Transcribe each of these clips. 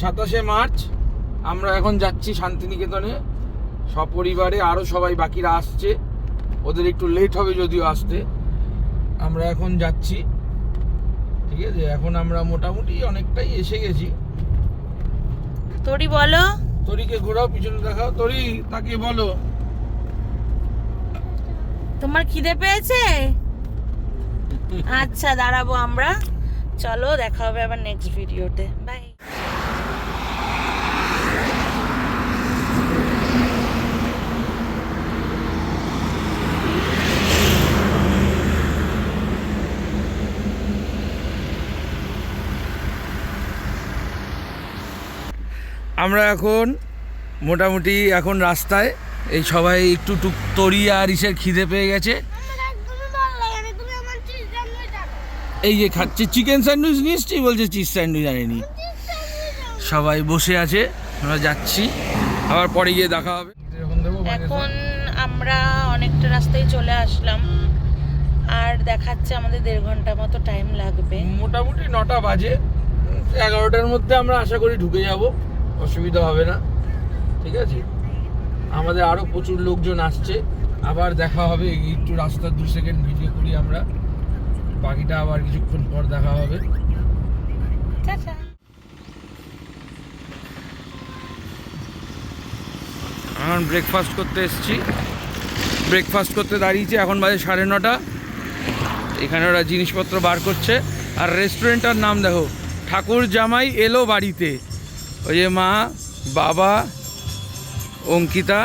27শে March আমরা এখন যাচ্ছি শান্তিনিকেতনে সপরিবারে। আরও সবাই বাকিরা আসছে, ওদের একটু লেট হবে যদিও আসতে। আমরা এখন যাচ্ছি, ঠিক আছে? এখন আমরা মোটামুটি অনেকটাই এসে গেছি। তোরি বলো, তরিকে ঘোরাও, পিছনে দেখাও। তরি, তাকে বলো তোমার খিদে পেয়েছে? আচ্ছা দাঁড়াবো আমরা। চলো, দেখা হবে আবার নেক্সট ভিডিওতে। বাই। আমরা এখন মোটামুটি এখন রাস্তায়, এই সবাই একটু তরি আর ইসের খিদে পেয়ে গেছে। এই যে খাচ্ছে চিকেন স্যান্ডউইচ নিয়েছি, বলছে চিজ স্যান্ডউইচ আনেনি। সবাই বসে আছে, আমরা যাচ্ছি, আবার পরে গিয়ে দেখা হবে। এখন আমরা অনেকটা রাস্তায় চলে আসলাম, আর দেখাচ্ছে আমাদের 1.5 ঘন্টা মতো টাইম লাগবে। মোটামুটি 9টা বাজে, 11টার মধ্যে আমরা আশা করি ঢুকে যাব, অসুবিধা হবে না, ঠিক আছে? আমাদের আরও প্রচুর লোকজন আসছে, আবার দেখা হবে। একটু রাস্তার 2 সেকেন্ড ভিডিও করি আমরা, বাকিটা আবার কিছুক্ষণ পর দেখা হবে। এখন ব্রেকফাস্ট করতে এসেছি, ব্রেকফাস্ট করতে দাঁড়িয়েছি। এখন বাজে 9:30। এখানে ওরা জিনিসপত্র বার করছে, আর রেস্টুরেন্টটার নাম দেখো, ঠাকুর জামাই এলো বাড়িতে। ওই যে মা, বাবা, অঙ্কিতা,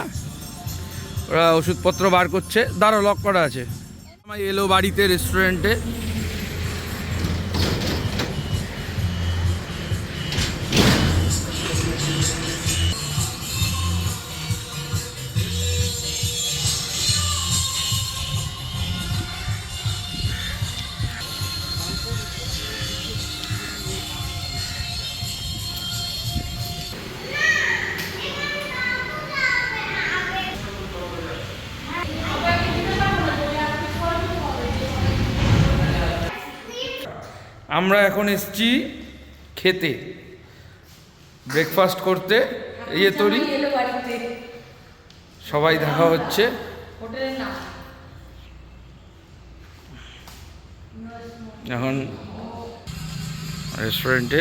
ওরা ওষুধপত্র বার করছে। দাঁড়ো, লক করা আছে। জামাই এলো বাড়িতে রেস্টুরেন্টে। আমরা এখন এসছি খেতে, ব্রেকফাস্ট করতে। এই যে তরি, সবাই দেখা হচ্ছে। এখন রেস্টুরেন্টে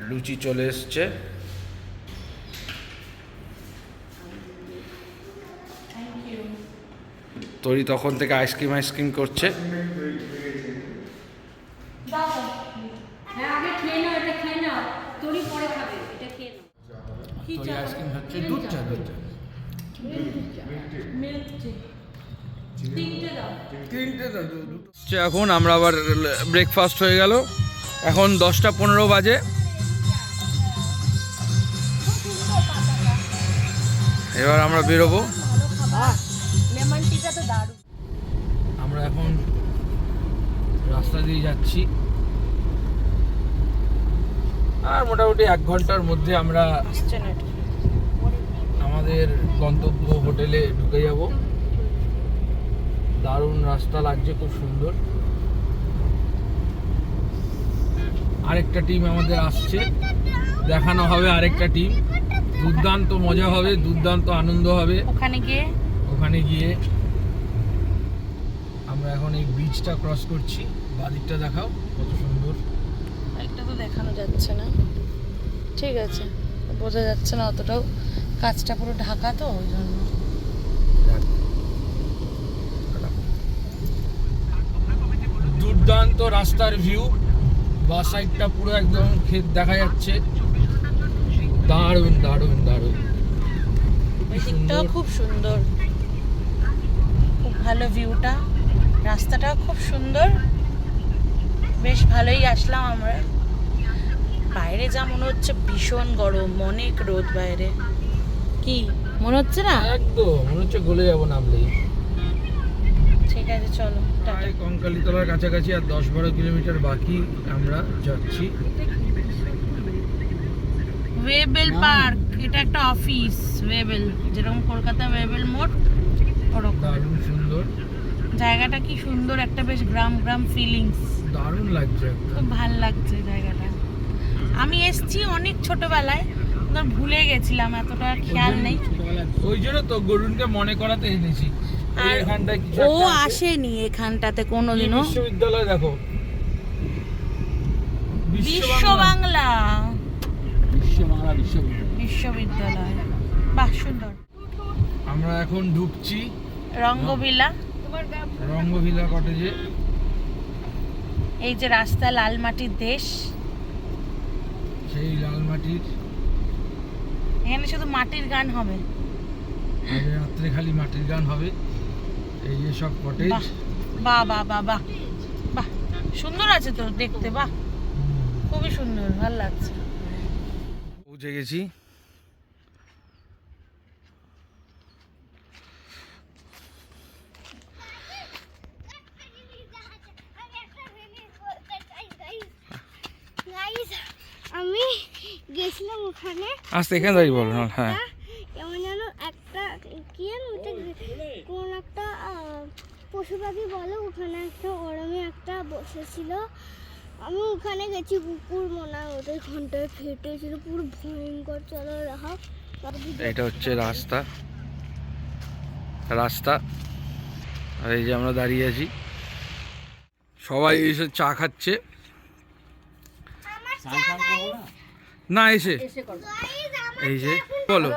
লুচি চলে এসছে। তরি তখন থেকে আইসক্রিম করছে। আইসক্রিম খাচ্ছে, দুধ চা, দুধ চা। এখন আমরা আবার ব্রেকফাস্ট হয়ে গেল। এখন 10টা 15 বাজে। এবার আমরা বেরোবো। আমরা এখন রাস্তা দিয়ে যাচ্ছি, আর মোটামুটি 1 ঘন্টার মধ্যে আমরা আমাদের গন্তব্য হোটেলে ঢুকে যাব। দারুণ রাস্তা লাগছে, খুব সুন্দর। আরেকটা টিম আমাদের আসছে, দেখানো হবে আরেকটা টিম। দুর্দান্ত মজা হবে, দুর্দান্ত আনন্দ হবে ওখানে গিয়ে। আমরা এখন এই ব্রিজটা ক্রস করছি। বাদিকটা দেখাও, কত সুন্দর। একটা তো দেখানো যাচ্ছে না, ঠিক আছে, বোঝা যাচ্ছে না অতটাও, কাজটা পুরো ঢাকা তো, ওই জন্য। দুর্দান্ত রাস্তার ভিউ, বা সাইডটা পুরো একদম ক্ষেত দেখা যাচ্ছে। দারুণ দারুণ দারুণ, দিকটাও খুব সুন্দর, খুব ভালো ভিউটা, রাস্তাটাও খুব সুন্দর। বেশ ভালোই আসলাম আমরা। বাইরে যা মনে হচ্ছে ভীষণ গরম, অনেক রোদ বাইরে। কি মনে হচ্ছে না? একদম মনে হচ্ছে গলে যাবো নামলেই। ঠিক আছে, চলো। কঙ্কালীতলার কাছাকাছি, আর 10-12 কিলোমিটার বাকি আমরা যাচ্ছি। ওয়েবেল পার্ক, এটা একটা অফিস। ওয়েবেল, যেরকম কলকাতা ওয়েবেল মোড়, ওরকম। দারুণ সুন্দর জায়গাটা, কি সুন্দর একটা, বেশ গ্রাম গ্রাম ফিলিংস। দারুণ লাগছে একদম। খুব ভাল লাগছে জায়গাটা। আমি এসেছি অনেক ছোটবেলায়, তো ভুলে গেছিলাম, এতটা খেয়াল নেই। ওই জন্য তো গরুনকে মনে করাতে এনেছি। আর এখানটায় কিছু ও একটা আছে। আসেনি এখানটাতে কি কোনোদিনও। বিশ্ববিদ্যালয় দেখো, বিশ্ব বাংলা বিশ্ববিদ্যালয়। বিশ্ববিদ্যালয়, বাহ সুন্দর। আমরা এখন ঢুকছি রঙ্গভিলা, রঙ্গভিলা কটেজে। এই যে রাস্তা, লাল মাটির দেশ। সেই লাল মাটির, এখানে শুধু মাটির গান হবে। আজ রাত্রে খালি মাটির গান হবে। এই যে সব কটেজ। বাহ বাহ বাহ বাহ বাহ, সুন্দর আছে তো দেখতে, বাহ খুবই সুন্দর, ভালো লাগছে। পৌঁছে গেছি। আমি গেছিলাম ওখানে, আস্তে এখানে দাঁড়িয়ে বলো না। হ্যাঁ, কেমন যেন একটা কি যেন কোন একটা পশু পাখি বলে, ওখানে একটা ওরমে একটা বসেছিল। আমি ওখানে গেছি, কুকুর মনে হয় ওদের ঘন্টায় ফেটেছিল, পুরো ভয়ঙ্কর। চলো রাখা। এটা হচ্ছে রাস্তা, রাস্তা। আর এই যে আমরা দাঁড়িয়ে আছি, সবাই এসে চা খাচ্ছে। না এসে এই যে বলো।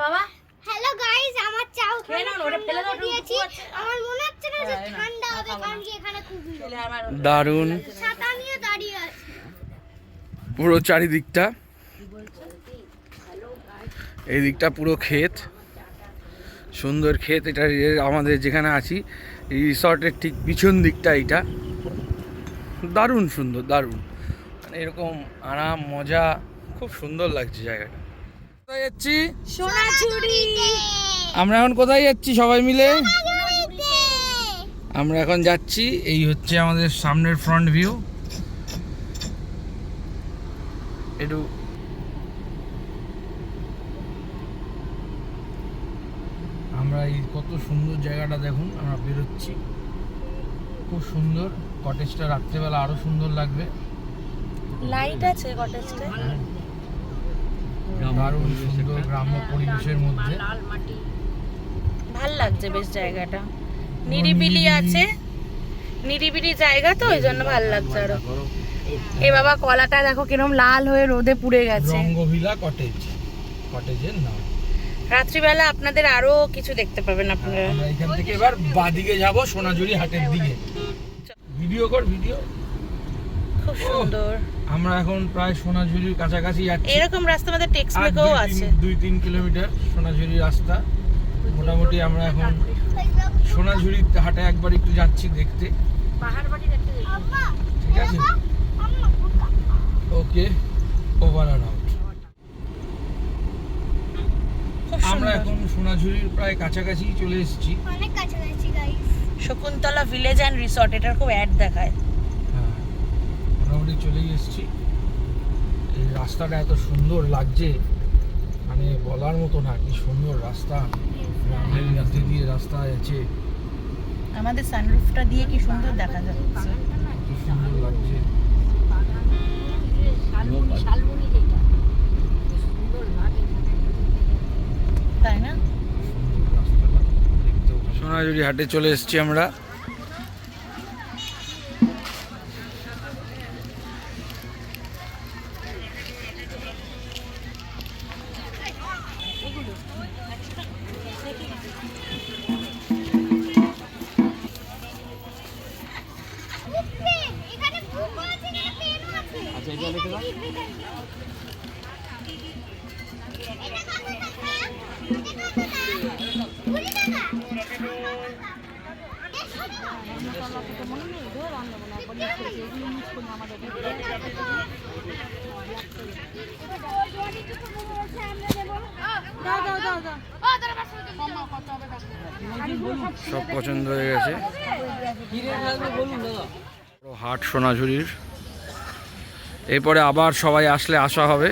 হ্যালো গাইস, আমার চাও দিয়েছি। আমার মনে হচ্ছে না যে ঠান্ডা হবে, কারণ কি এখানে খুব দারুণ ছাতা নিয়ে দাঁড়িয়ে আছে। পুরো চারিদিকটা, এই দিকটা পুরো ক্ষেত, সুন্দর ক্ষেত। এটা আমাদের যেখানে আছি রিসর্টের ঠিক পিছন দিকটা, এটা দারুণ সুন্দর, দারুণ। মানে এরকম আরাম মজা, খুব সুন্দর লাগছে জায়গাটা। কোথায় যাচ্ছি? সোনাঝুরি। আমরা এখন কোথায় যাচ্ছি সবাই মিলে? আমরা এখন যাচ্ছি, এই হচ্ছে আমাদের সামনের ফ্রন্ট ভিউ। একটু আমরা এই কত সুন্দর জায়গাটা দেখুন, আমরা বেরোচ্ছি, খুব সুন্দর। কটেজটা রাত্রেবেলা আরো সুন্দর লাগবে। লাইট আছে কটেজটা, দারুণ সুন্দর গ্রাম্য পরিবেশের মধ্যে। ভাল লাগছে বেশ জায়গাটা, নিরিবিলি আছে, নিরিবিলি জায়গা তো ওই জন্য ভাল লাগছে আরো। এ বাবা, কলাটা দেখো কিরকম লাল হয়ে রোদে পুড়ে গেছে। রঙ্গভিলা কটেজ, কটেজের নাম। রাত্রিবেলা আপনাদের আরো কিছু দেখতে পাবেন আপনারা। আমরা এখান থেকে এবার বাদিকে যাব সোনাঝুরি হাটের দিকে। ভিডিও কর, ভিডিও। খুব সুন্দর। আমরা এখন প্রায় সোনাঝুরির কাছাকাছি যাচ্ছি। এরকম রাস্তা আমাদের টেক্সমেকেও আছে। 2-3 কিলোমিটার সোনাঝুরি রাস্তা। মোটামুটি আমরা এখন সোনাঝুরি হাটে একবার একটু যাচ্ছি দেখতে, ঠিক আছে? ওকে, ওভার আর আউট। খুব আমরা সুন্দর। এখন সোনাঝুরির প্রায় কাছাকাছি চলে এসেছি। অনেক কাছাকাছি guys. Shakuntala village and resort, এটার খুব অ্যাড দেখায়। হ্যাঁ, মোটামুটি চলেই এসেছি। এই রাস্তাটা এত সুন্দর লাগছে, মানে বলার মতো না, কি সুন্দর রাস্তা। গ্রামের মধ্যে দিয়ে রাস্তা আছে, আমাদের সানরুফটা দিয়ে কি সুন্দর দেখা যাচ্ছে। কি সুন্দর লাগছে। তাই না? সোনাঝুরি হাটে চলে এসেছি আমরা। এখানে বুক আছে, এখানে পেনও আছে। আচ্ছা, এটা লিখে দাও। সব পছন্দ হয়ে গেছে। হাট সোনাঝুরির, এরপরে আবার সবাই আসলে আসা হবে।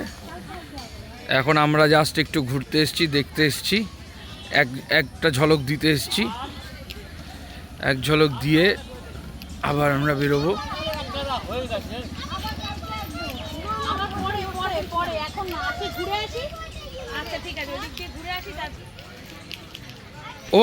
এখন আমরা জাস্ট একটু ঘুরতে এসেছি, দেখতে এসেছি, একটা ঝলক দিতে এসেছি। এক ঝলক দিয়ে আবার আমরা বেরোবো। আমার পরে পরে পরে এখন না আসি ঘুরে আসি। আচ্ছা ঠিক আছে, ওদিক দিয়ে ঘুরে আসি তারপর। ও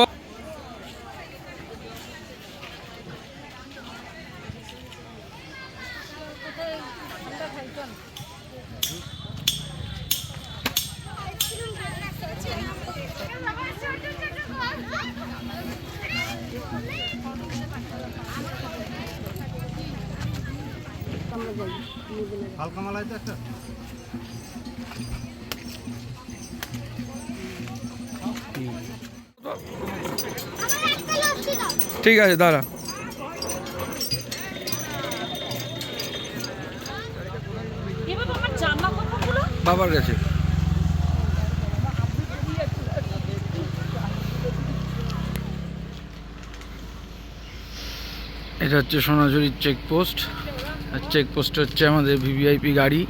হালকা মালাই তো একটা ঠিক আছে দাঁড়া। এবার আমার জামা কাপড়গুলো বাবার কাছে এটা হচ্ছে সোনাঝুরির চেকপোস্ট, আর চেকপোস্ট হচ্ছে আমাদের ভিভিআইপি গাড়ি।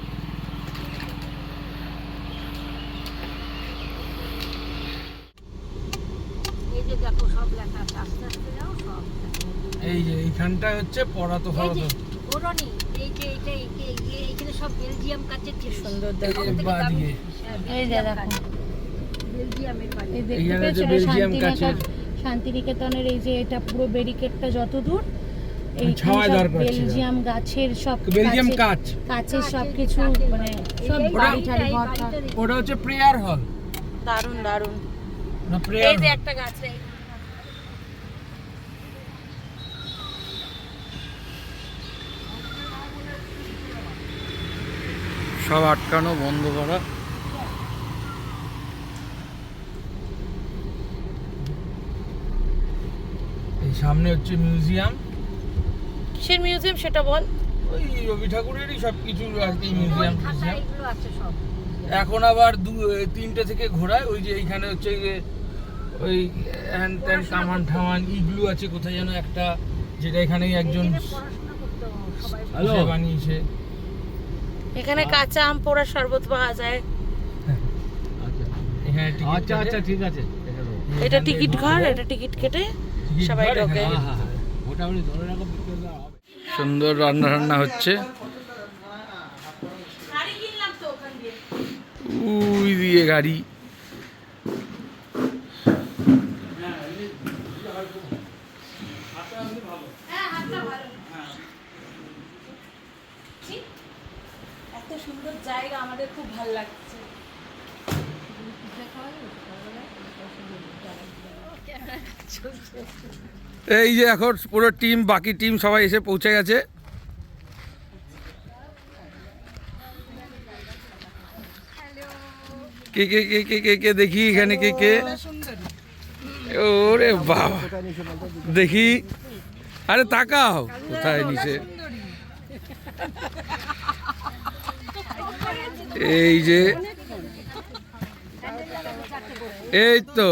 এই যে দেখো সব লেখা আছে, আস্তে আস্তে যাও সব। এই যে এইখানটা হচ্ছে পড়াতো ফরাতো ওরনি এই যে এইখানে সব বেলজিয়াম কাচের কি সুন্দর এই যে দেখো বেলজিয়ামের বাড়ি। এই দেখতে এইখানে পেয়েছো যে বেলজিয়াম কাচের শান্তিনিকেতনের এই যে এটা পুরো ব্যারিকেডটা যত দূর এই ছাওয়ায় দাঁড় করাচ্ছিল। বেলজিয়াম গাছের সব বেলজিয়াম কাচ, কাচের সব কিছু মানে সব বাড়ি ঠাড়ি ঘর টর। ওটা হচ্ছে প্রেয়ার হল দারুন দারুন। না এই প্রেয়ার যে একটা গাছ রে, সব আটকানো বন্ধ করা। এই সামনে হচ্ছে মিউজিয়াম, কিসের মিউজিয়াম সেটা বল। ওই রবি ঠাকুরেরই সব কিছু আর কি মিউজিয়াম। এগুলো আছে সব। এখন আবার 3টে থেকে ঘোরায়। ওই যে এইখানে হচ্ছে যে ওই হ্যান ত্যান কামান ঠামান ইগলু আছে কোথায় যেন একটা, যেটা এখানেই একজন বানিয়েছে। এখানে কাঁচা আম পোড়া শরবত পাওয়া যায়। এখানে টিকিট আচ্ছা কাটে। আচ্ছা ঠিক আছে এটা টিকিট ঘর, এটা টিকিট কেটে টিকিট সবাই ঘর, ঢোকে। এখানে মোটামুটি ধরে রাখো বিকেল বেলা হবে। সুন্দর রান্না রান্না হচ্ছে। গাড়ি কিনলাম তো ওখান দিয়ে। উই দিয়ে গাড়ি। এত সুন্দর জায়গা, আমাদের খুব ভালো লাগছে। এই যে এখন পুরো টিম, বাকি টিম সবাই এসে পৌঁছে গেছে। কে কে কে কে কে কে দেখি এখানে কে কে। ওরে বাবা দেখি, আরে তাকাও কোথায় নিচে। এই যে এই তো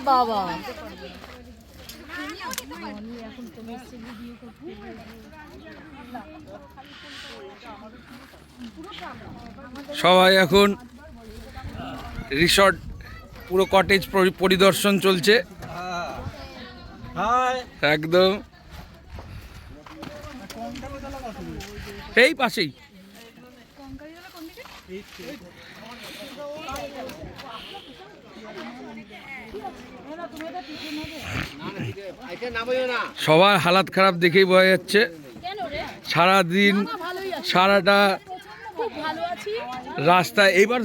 বাবা সবাই এখন রিসর্ট পুরো কটেজ পরিদর্শন চলছে একদম এই পাশেই। সবার হালাত খারাপ দেখেই বোঝা যাচ্ছে। সারাদিন সারাটা রাস্তায় এইবার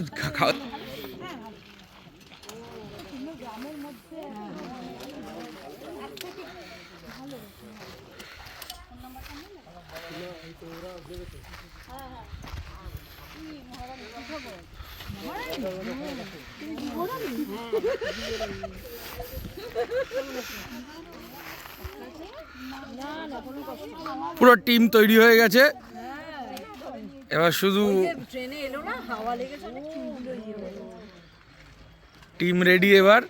পুরো টিম তৈরি হয়ে গেছে, এবার শুধু ট্রেনে এলো না, হাওয়া লেগেছে, টিম রেডি এবার।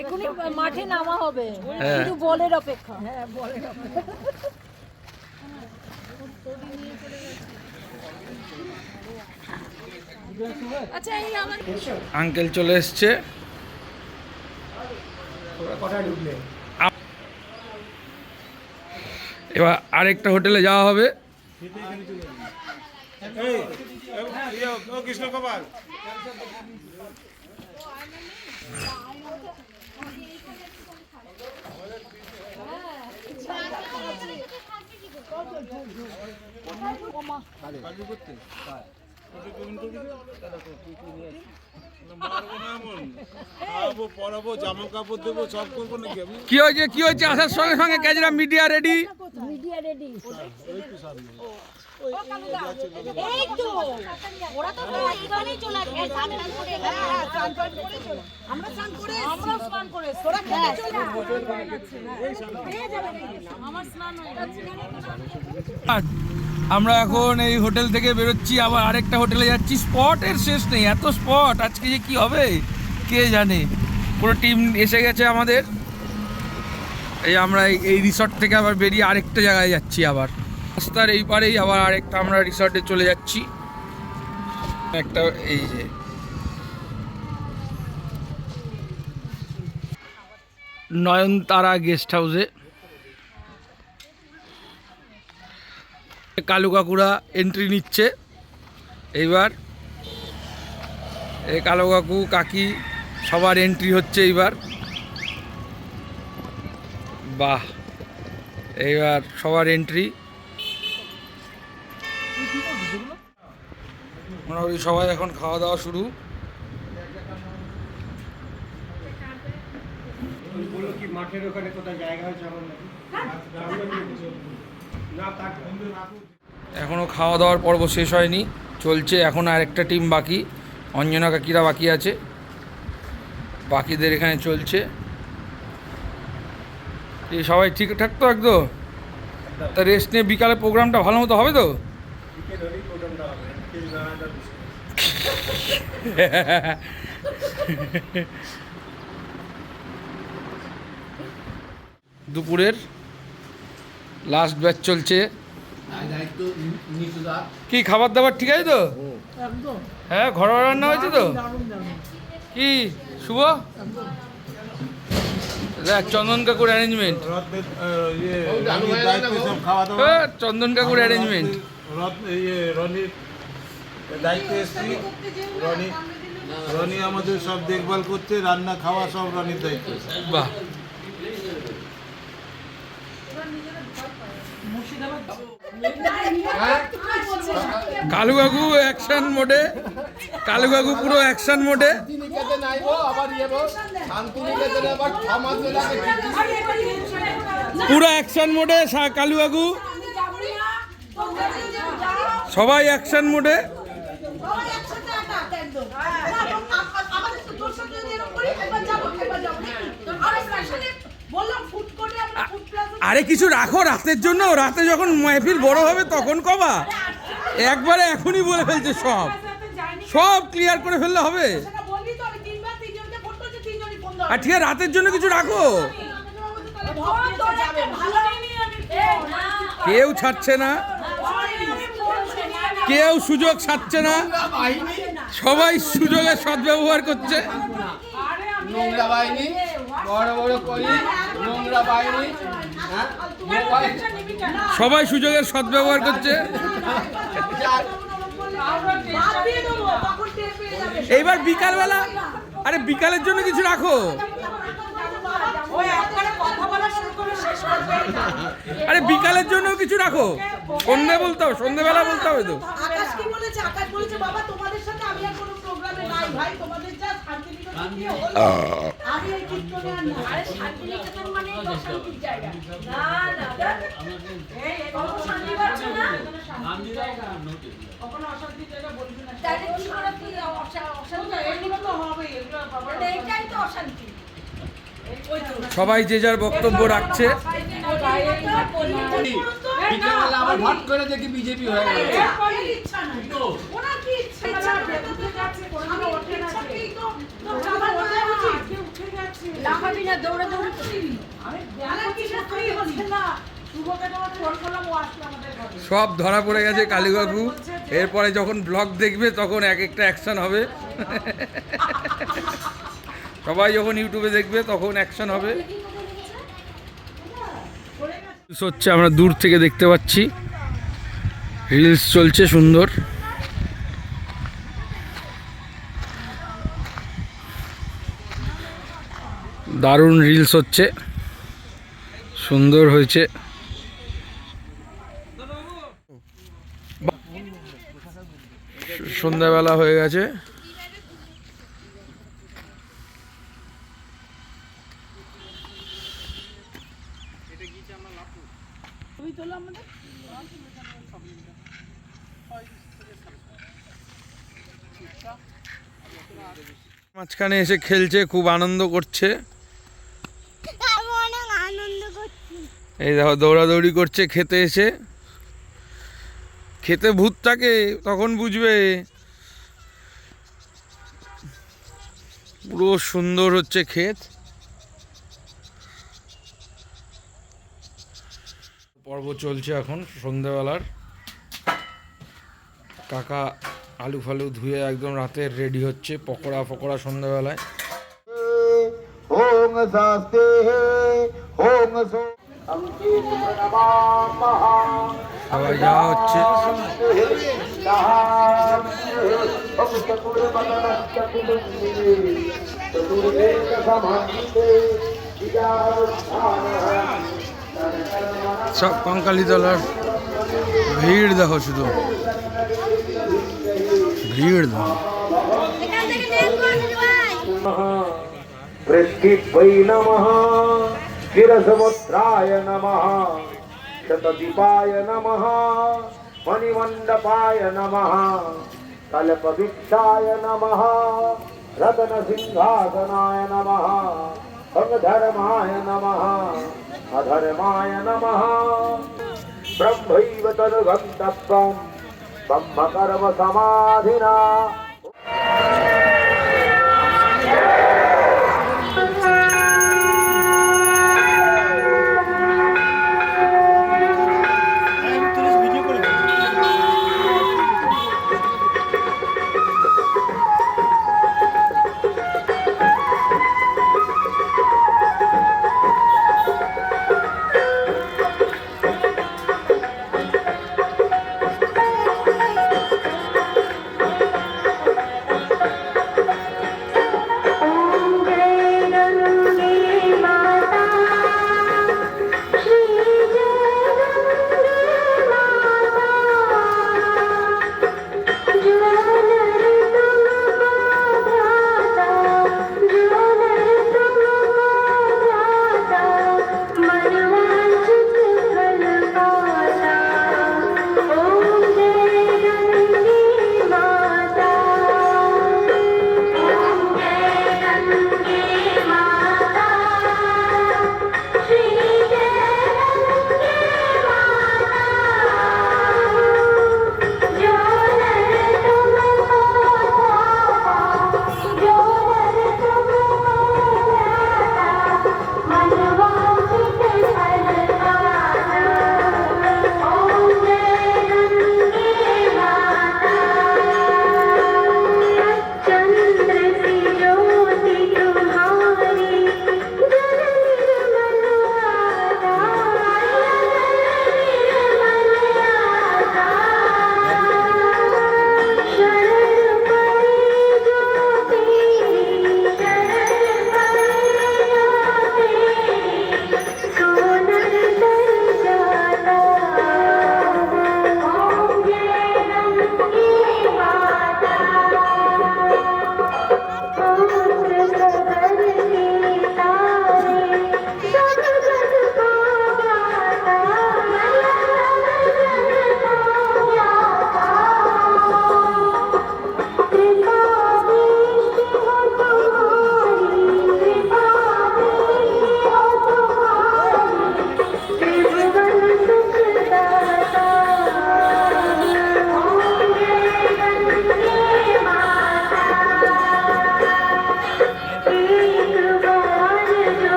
এখনই মাঠে নামা হবে, হ্যাঁ। শুধু বলের অপেক্ষা। আচ্ছা এই আমার আঙ্কেল চলে এসছে। এবার আরেকটা হোটেলে যাওয়া হবে। কৃষ্ণ কপাল পড়াবো জামা কাপড় দেবো সব করবো নাকি আমি কি হয়েছে আসার সঙ্গে সঙ্গে ক্যাজরা মিডিয়া রেডি। আমরা এখন এই হোটেল থেকে বেরোচ্ছি, আবার আরেকটা হোটেলে যাচ্ছি। স্পটের শেষ নেই, এত স্পট আজকে যে কি হবে কে জানে। পুরো টিম এসে গেছে আমাদের। এই আমরা এই রিসর্ট থেকে আবার বেরিয়ে আরেকটা জায়গায় যাচ্ছি, আবার রাস্তার এই পারেই আবার আরেকটা আমরা রিসর্টে চলে যাচ্ছি। একটা এই যে নয়নতারা গেস্ট হাউসে কালু কাকুরা এন্ট্রি নিচ্ছে। এইবার এই কালু কাকু কাকি সবার এন্ট্রি হচ্ছে এইবার। বাহ, এইবার সবার এন্ট্রি। মোটামুটি সবাই এখন খাওয়া দাওয়া শুরু। মাঠের ওখানে কোথায় জায়গা হয়েছে এখনও খাওয়া দাওয়ার পর্ব শেষ হয়নি, চলছে। এখন আর একটা টিম বাকি, অঞ্জনা কাকিরা বাকি আছে, বাকিদের এখানে চলছে। এই সবাই ঠিকঠাক তো একদম? তা রেস্ট নিয়ে বিকালে প্রোগ্রামটা ভালো মতো হবে তো? দুপুরের লাস্ট ব্যাচ চলছে। কি খাবার দাবার ঠিক আছে তো? হ্যাঁ, ঘরোয়া রান্না হয়েছে তো? কি শুভ দেখ, চন্দন কাকুর অ্যারেঞ্জমেন্ট, চন্দন কাকুর অ্যারেঞ্জমেন্ট। রনির দায়িত্বে এসছি, রনি আমাদের সব দেখভাল করছে, রান্না খাওয়া সব রনির দায়িত্ব। বাহ, কালু কাকু অ্যাকশন মোডে, কালু কাকু পুরো অ্যাকশন মোডে। পুরো অ্যাকশন মোডে কালু কাকু, সবাই অ্যাকশন মোডে। আরে কিছু রাখো রাতের জন্য, রাতে যখন মাহফিল বড় হবে তখন কবা, একবারে এখনই বলে ফেলছে সব সব ক্লিয়ার করে ফেললে হবে। আর ঠিক আছে, রাতের জন্য কিছু রাখো। কেউ ছাড়ছে না, কেউ সুযোগ ছাড়ছে না, সবাই সুযোগের সদ্ব্যবহার করছে। নোংরা বাহিনী, বড় বড় করি নোংরা বাহিনী, সবাই সুযোগের সদ্ব্যবহার করছে। এইবার বিকালবেলা, আরে বিকালের জন্য কিছু রাখো। আরে বিকালের জন্য কিছু রাখো, সন্ধ্যে বলতে হবে, সন্ধ্যেবেলা বলতে হবে তো। আকাশ কি বলেছে? আকাশ বলেছে বাবা তোমাদের সাথে আমি আর কোনো প্রোগ্রামে নাই ভাই, তোমাদের যা শান্তিনিকেতন দিয়ে হলো আমি এই কীর্তনে আর না। আরে শান্তিনিকেতন মানে তো শান্তির জায়গা না, না এই কত শান্তি পাচ্ছ না, শান্তির জায়গা কখনো অশান্তির জায়গা বলবি না। তাহলে কি করে কি অশান্তি? এগুলো তো হবেই, এগুলো বাবা এইটাই তো অশান্তি। সবাই যে যার বক্তব্য রাখছে। বিকেলবেলা আবার ভাট করে দেখি বিজেপি হয়ে গেল। সব ধরা পড়ে গেছে কালু কাকু। এরপরে যখন ব্লগ দেখবে তখন এক একটা অ্যাকশন হবে। সবাই যখন ইউটিউবে দেখবে তখন অ্যাকশন হবে। রিলস হচ্ছে, আমরা দূর থেকে দেখতে পাচ্ছি রিলস চলছে সুন্দর। দারুণ রিলস হচ্ছে, সুন্দর হয়েছে। সন্ধ্যাবেলা হয়ে গেছে। মাঝখানে এসে খেলছে, খুব আনন্দ করছে। আমি অনেক আনন্দ করছি। এই দেখো দৌড়াদৌড়ি করছে খেতে এসে। খেতে ভূত থাকে তখন বুঝবে। পুরো সুন্দর হচ্ছে ক্ষেত। পর্ব চলছে এখন সন্ধ্যাবেলার। কাকা আলু ফালু ধুয়ে একদম রাতের রেডি হচ্ছে, পকোড়া ফকোড়া সন্ধ্যাবেলায়। ওং শাস্তে ওং সো সবাই যাওয়া হচ্ছে। সব কঙ্কালীতলার ভিড় দেখো, শুধু ভিড় দেখো। वृष्टिभ्यै नमः क्षीरसमुद्राय नमः शतदीपाय नमः मणिमण्डपाय नमः कल्पवृक्षाय नमः रत्नसिंहासनाय नमः अंगधर्माय नमः अधर्माय नमः ब्रह्मैव तद्गन्तव्यं ब्रह्मकर्म समाधिना।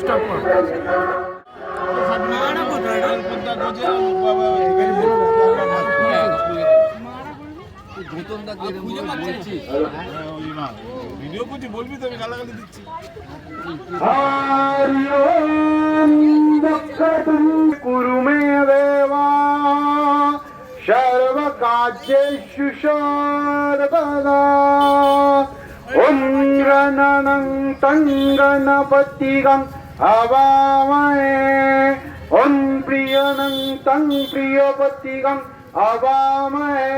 স্টপ কর। ভিডিও করছি বলবি তো আমি গালাগালি দিচ্ছি। कुरु मे देवा सर्वकार्येषु सर्वदा ॐ गणनं तं गणपतिगं हवामहे ॐ प्रियनं तं प्रियपतिगं हवामहे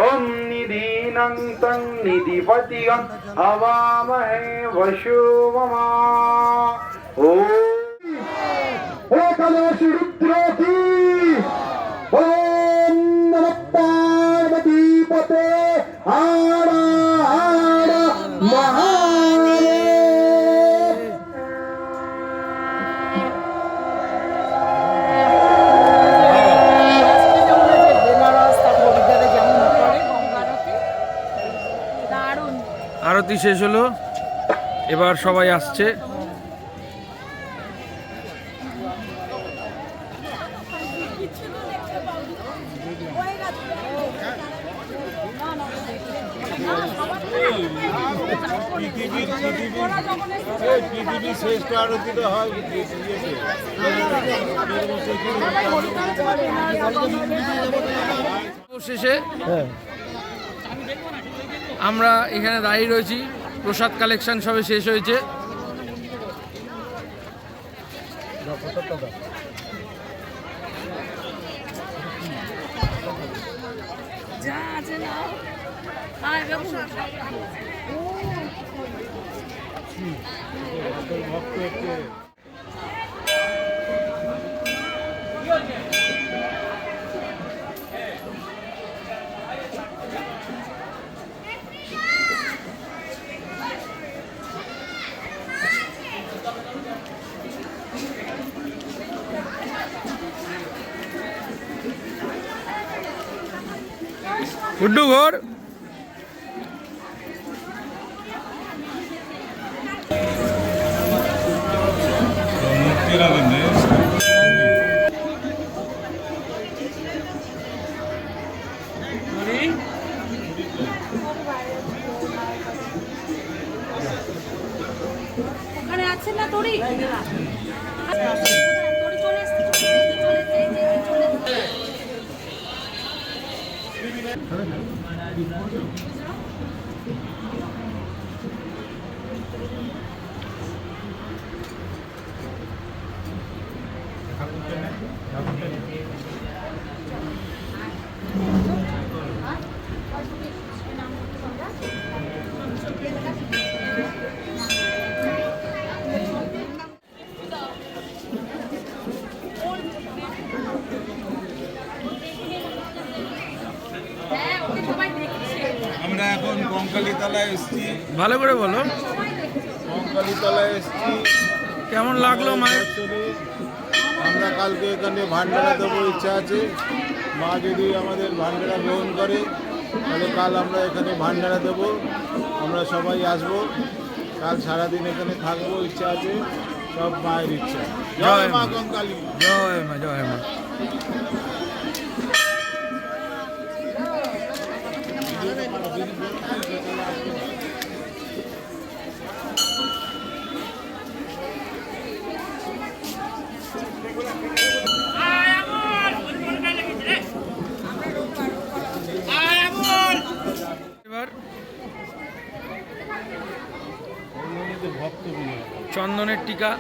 ॐ निधिनं तं निधिपतिगं हवामहे वशो ममा ॐ एकादश रुद्रोऽपि ॐ नमः पार्वतीपते हर हर महादेव। বেনারস তারপর হরিদ্বারে যেমন করে গঙ্গা আরতি দারুণ। আরতি শেষ হলো, এবার সবাই আসছে। পৃথিবীর শ্রেষ্ঠ আরতিটা হয় শেষে আমরা এখানে দাঁড়িয়ে রয়েছি, প্রসাদ কালেকশন সবে শেষ হয়েছে। গুড্ডু ঘর ওখানে আছে না তোরই আমরা এখন কঙ্কালী তলায় এসেছি। ভালো করে বলো, কঙ্কালী তলায় এসেছি। কেমন লাগলো মায়ের? আমরা কালকে এখানে ভান্ডারা দেবো, ইচ্ছা আছে। মা যদি আমাদের ভান্ডারা গ্রহণ করে তাহলে কাল আমরা এখানে ভান্ডারা দেবো। আমরা সবাই আসবো, কাল সারাদিন এখানে থাকবো, ইচ্ছা আছে। সব মায়ের ইচ্ছা। জয় মা কঙ্কালী। জয় মা, জয় মা। এবার চন্দনের টিকা,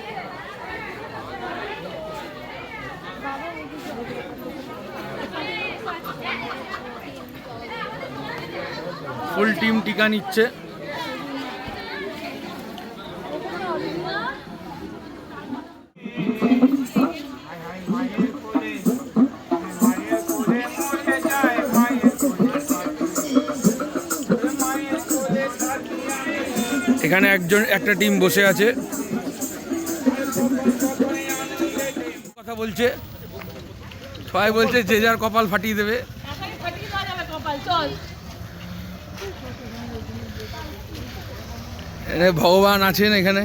ফুল টিম টিকা নিচ্ছে। এখানে একটা টিম বসে আছে, কথা বলছে, সবাই বলছে যে যার কপাল ফাটিয়ে দেবে। ভগবান আছেন এখানে।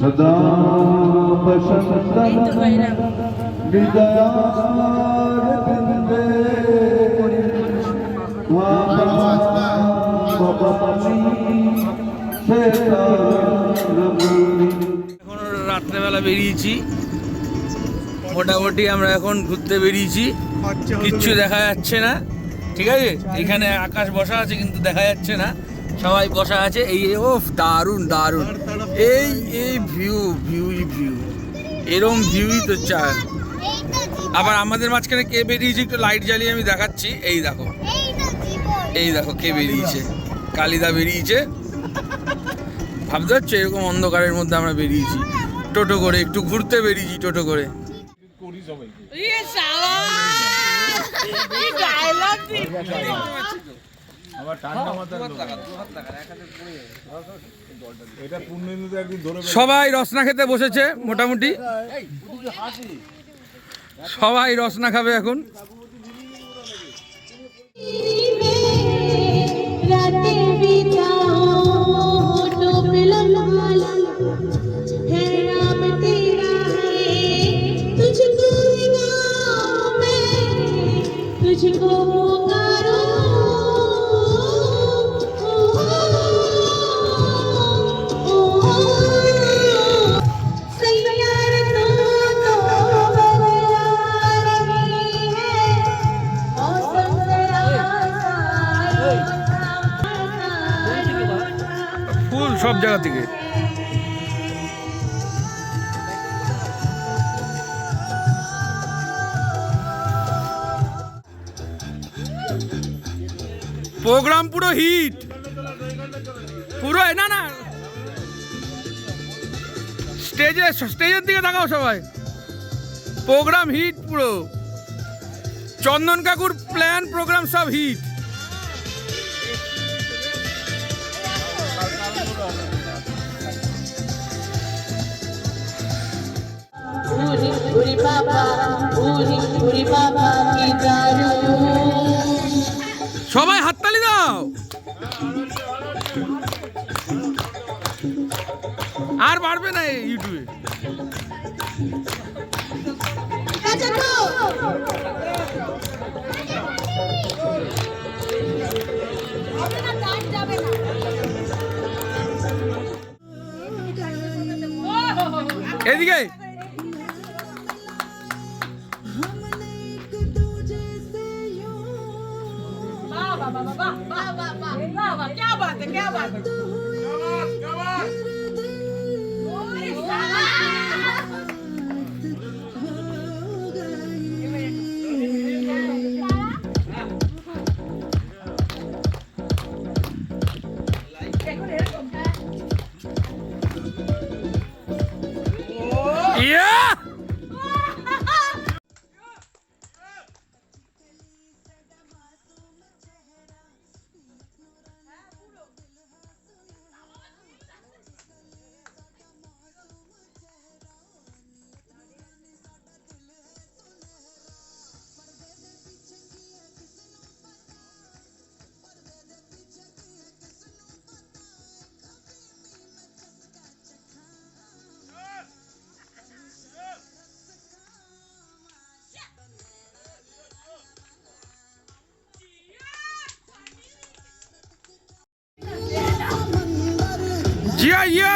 सदा बसंत এখন রাত্রেবেলা বেরিয়েছি, মোটামুটি আমরা এখন ঘুরতে বেরিয়েছি, কিচ্ছু দেখা যাচ্ছে না, ঠিক আছে। এখানে আকাশ বসা আছে কিন্তু দেখা যাচ্ছে না, সবাই বসা আছে। এই ওফ দারুণ দারুণ, এই এই ভিউ ভিউ ভিউ, এরম ভিউই তো চায়। আবার আমাদের মাঝখানে কে বেরিয়েছে একটু লাইট জ্বালিয়ে আমি দেখাচ্ছি। এই দেখো, এই দেখো কে বেরিয়েছে, কালিদা বেরিয়েছে। ভাবতে পারছো এরকম অন্ধকারের মধ্যে আমরা বেরিয়েছি টোটো করে, একটু ঘুরতে বেরিয়েছি টোটো করে। সবাই রসনা খেতে বসেছে, মোটামুটি সবাই রসনা খাবে এখন। ফুল সব জায়গা থেকে। প্রোগ্রাম পুরো হিট, পুরো না না স্টেজের দিকে তাকাও সবাই, প্রোগ্রাম হিট পুরো। চন্দন কাকুর প্ল্যান প্রোগ্রাম সব হিট। সবাই হাততালি দাও। আর বাড়বে না ইউটিউবে। এদিকে क्या बात है, क्या बात है। Yeah, yo!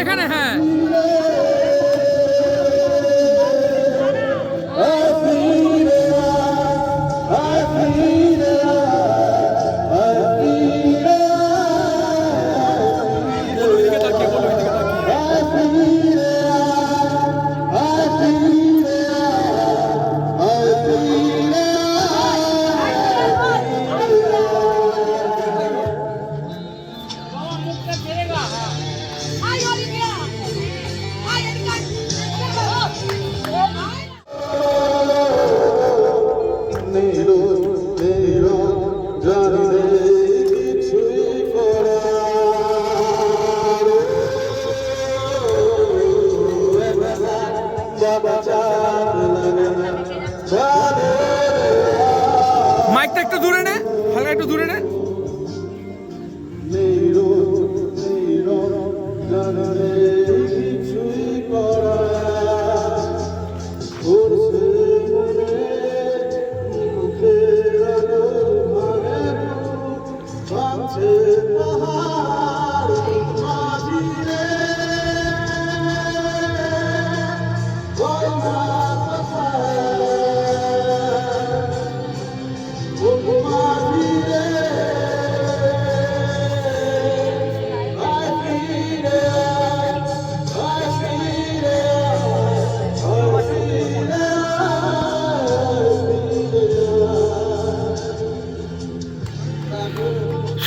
এখানে, হ্যাঁ। মাইকটা একটু দূরে নে, হালকা একটু দূরে নে।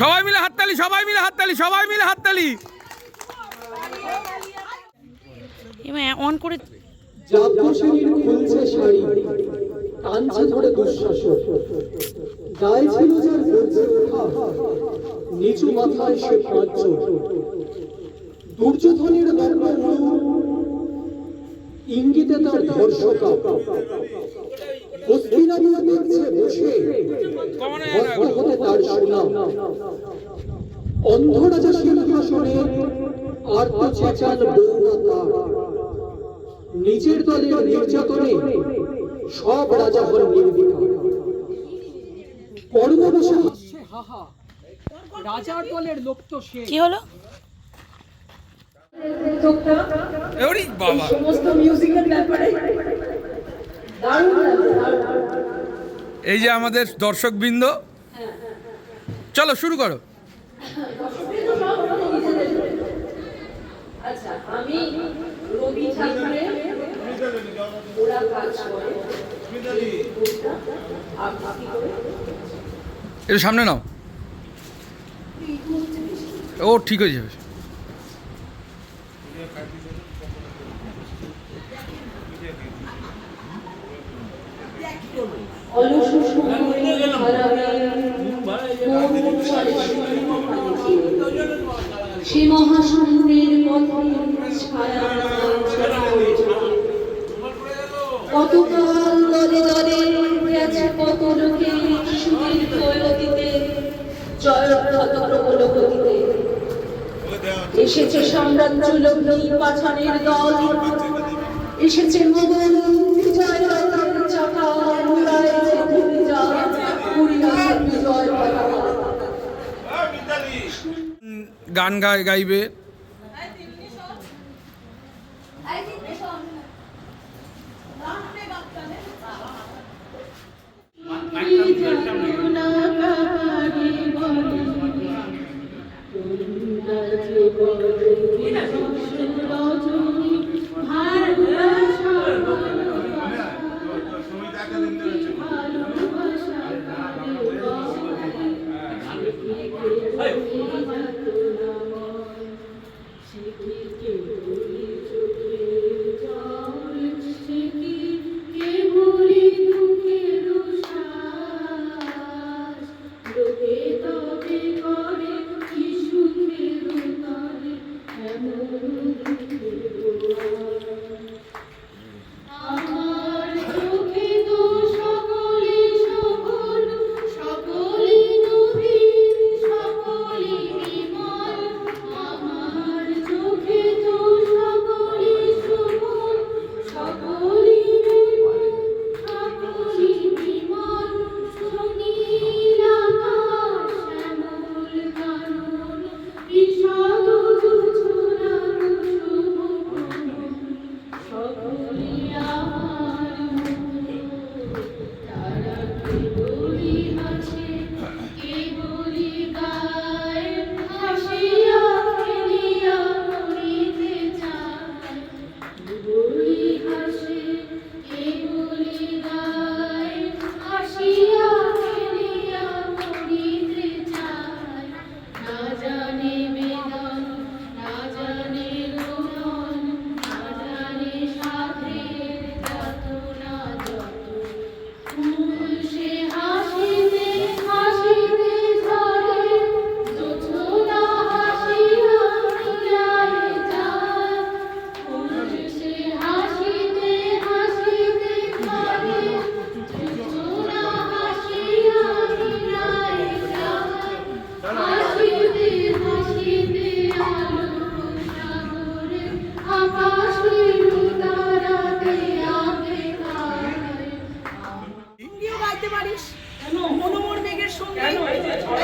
সবাই মিলে হাততালি, সবাই মিলে হাততালি, সবাই মিলে হাততালি। অন করে যাত্রীর খুলছে শাড়ি, টানছে ধরে দুঃশাসন, গায়ে ছিল যার গর্জে ওঠা, নিচু মাথায় সে পাঁচজন, দুর্যোধনের দরবার ইঙ্গিতে তার ধর্ষকা, হস্তিনাপুর দেখছে বসে, ভক্ত হতে তার সুনাম, অন্ধ রাজা সিংহাসনে আর্ত চেঁচান বৌনা তার, নিজের দলের নির্যাতনে সব রাজা হন নির্বিকার, কর্মবশে হাসছে হাহা, রাজার দলের লোক তো সে। কি হলো? ওরে বাবা, সমস্ত মিউজিকের ব্যাপারে দারুণ লাগে। এই যে আমাদের দর্শকবৃন্দ, চলো শুরু করো। আচ্ছা, আমি রবি ঠাকুরের ওরা কাজ করে একটু সামনে নাও, ও ঠিক হয়ে যাবে। সে মহাশূন্যের কতকাল দলে দলে গেছে কত লোকে সুদীর্ঘ অতীতে জয়ক্ষত প্রবল গতিতে, এসেছে সাম্রাজ্য লগ্নি পাছানের দল, এসেছে মোগল বিজয় রথের চাকা, উড়াইছে ধূলিঝড়, উড়িয়েছে বিজয় পতাকা। গান গাইবে।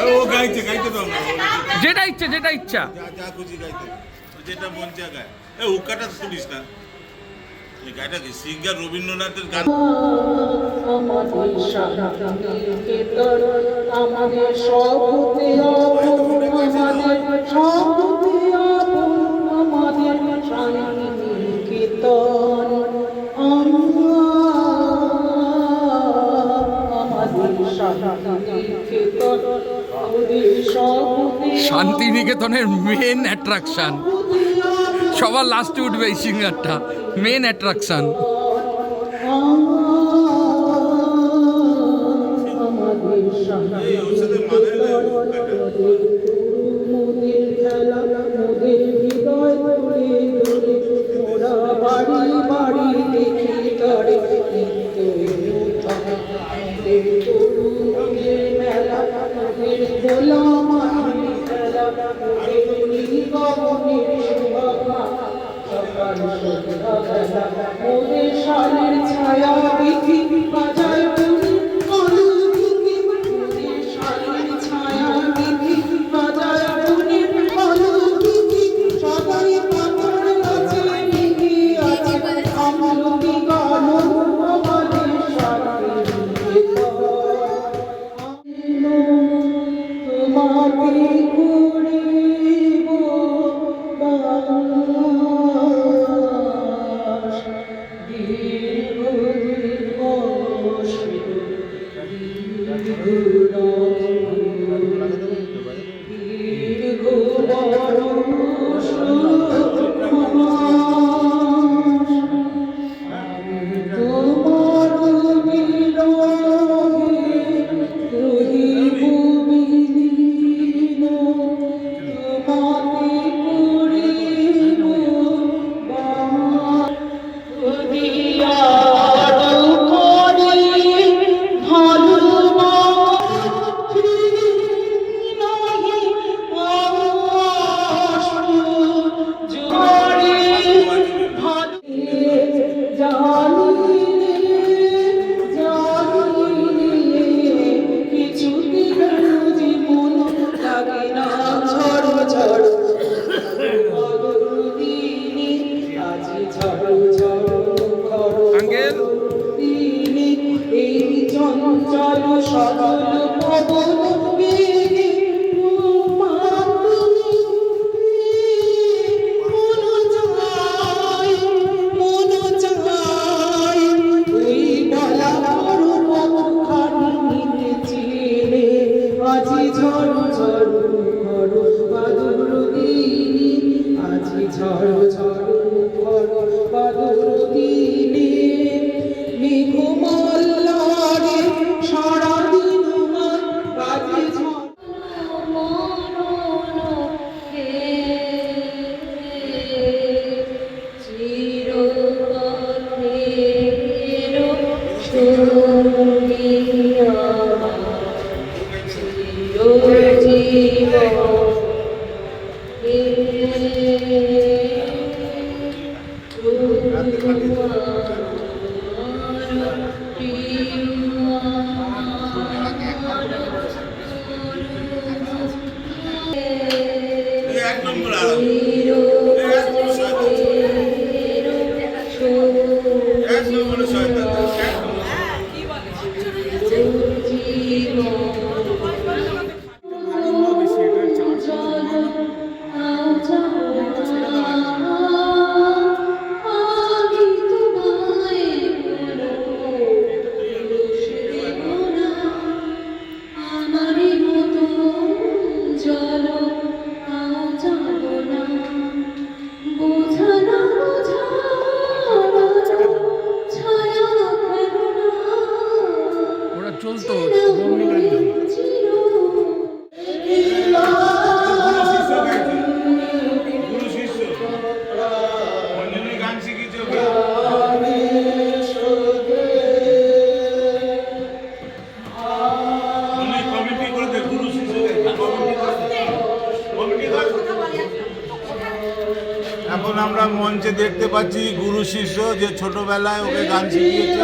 ও গাইছে তো আমরা যেটা ইচ্ছা যেটা ইচ্ছা। যা যা খুশি গাইতে যেটা মন চা গায়। এ হুক্কাটা শুনিস না, এই গায়টা কি সিঙ্গার রবীন্দ্রনাথের গান। আমাদের শান্তিনিকেতন, আমাদের সবতে আপন, আমাদের সবতে আপন, আমাদের শান্তিনিকেতন, আমাদের শান্তিনিকেতন, আমাদের সবতে শান্তিনিকেতনের মেন অ্যাট্রাকশন, সবার লাস্টে উঠবে এই সিঙ্গারটা, মেন অ্যাট্রাকশন। এই ওর সাথে মানে না ছায়া বিধি বাজায় আঙ্কেল এক নম্বর আরাম এক নম্বরে শয়তান এক নম্বর। ওরা চলতো গুরু শিষ্য অঞ্জলি গান শিখিয়েছে ওকে। উনি কমিটি করে দে, গুরু শিষ্যকে কমিটি করে দে। কমিটি করে দে। এখন আমরা মঞ্চে দেখতে পাচ্ছি গুরু শিষ্য যে ছোটবেলায় ওকে গান শিখিয়েছে।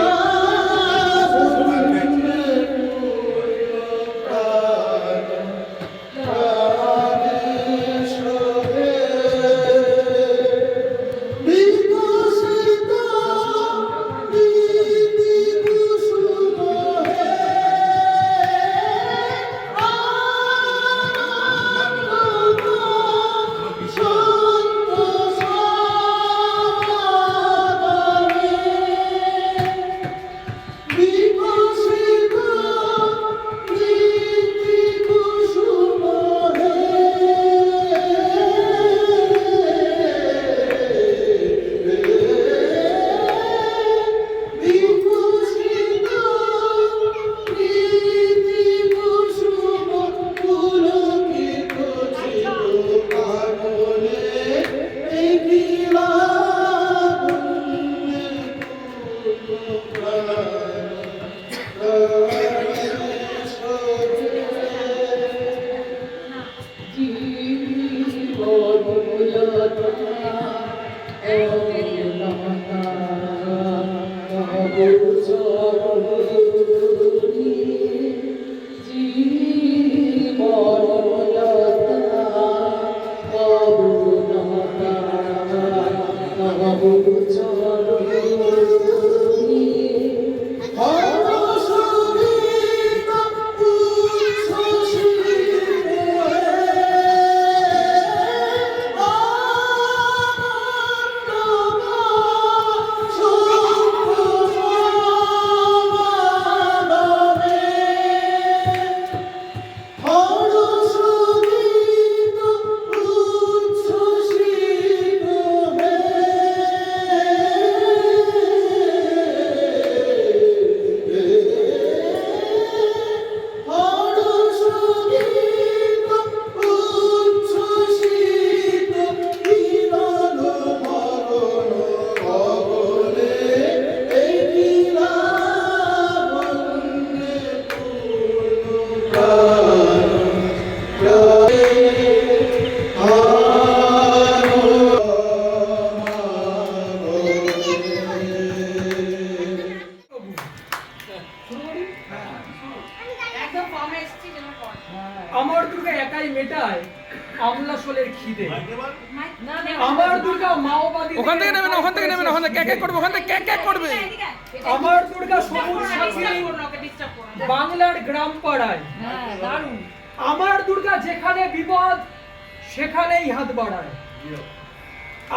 আমার দুর্গা একাই মেটায় আমলাশোলের খিদে। আমার দুর্গা মাওবাদী ওখান থেকে নেবে না, ওখান থেকে নেবে না, ওখান থেকে ক্যাক করবে, ওখান থেকে ক্যাক করবে। আমার দুর্গা সবুজ সাথী বাংলার গ্রাম পাড়ায়। আমার দুর্গা যেখানে বিপদ সেখানেই হাত বাড়ায়।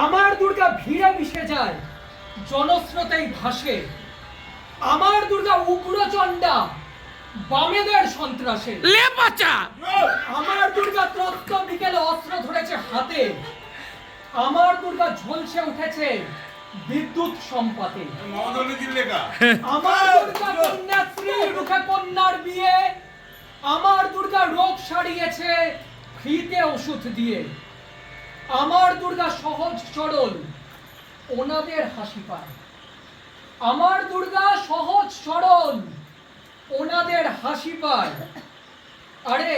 আমার দুর্গা ভিড়ে মিশে যায়, জনস্রোতেই ভাসে। আমার দুর্গা উগ্রচণ্ডা, বামেদের সন্ত্রাসে। লে বাচ্চা আমার দুর্গা তত্ত্ব বিকেলে অস্ত্র ধরেছে হাতে। আমার দুর্গা ঝলসে উঠেছে বিদ্যুৎ সম্পাতে। আমার দুর্গা কন্যাশ্রীর মুখে কন্যার বিয়ে। আমার দুর্গা রোগ সারিয়েছে ফ্রিতে ওষুধ দিয়ে। আমার দুর্গা সহজ সরল, ওনাদের হাসি পায়। আমার দুর্গা সহজ সরল, ওনাদের হাসি পায়। আরে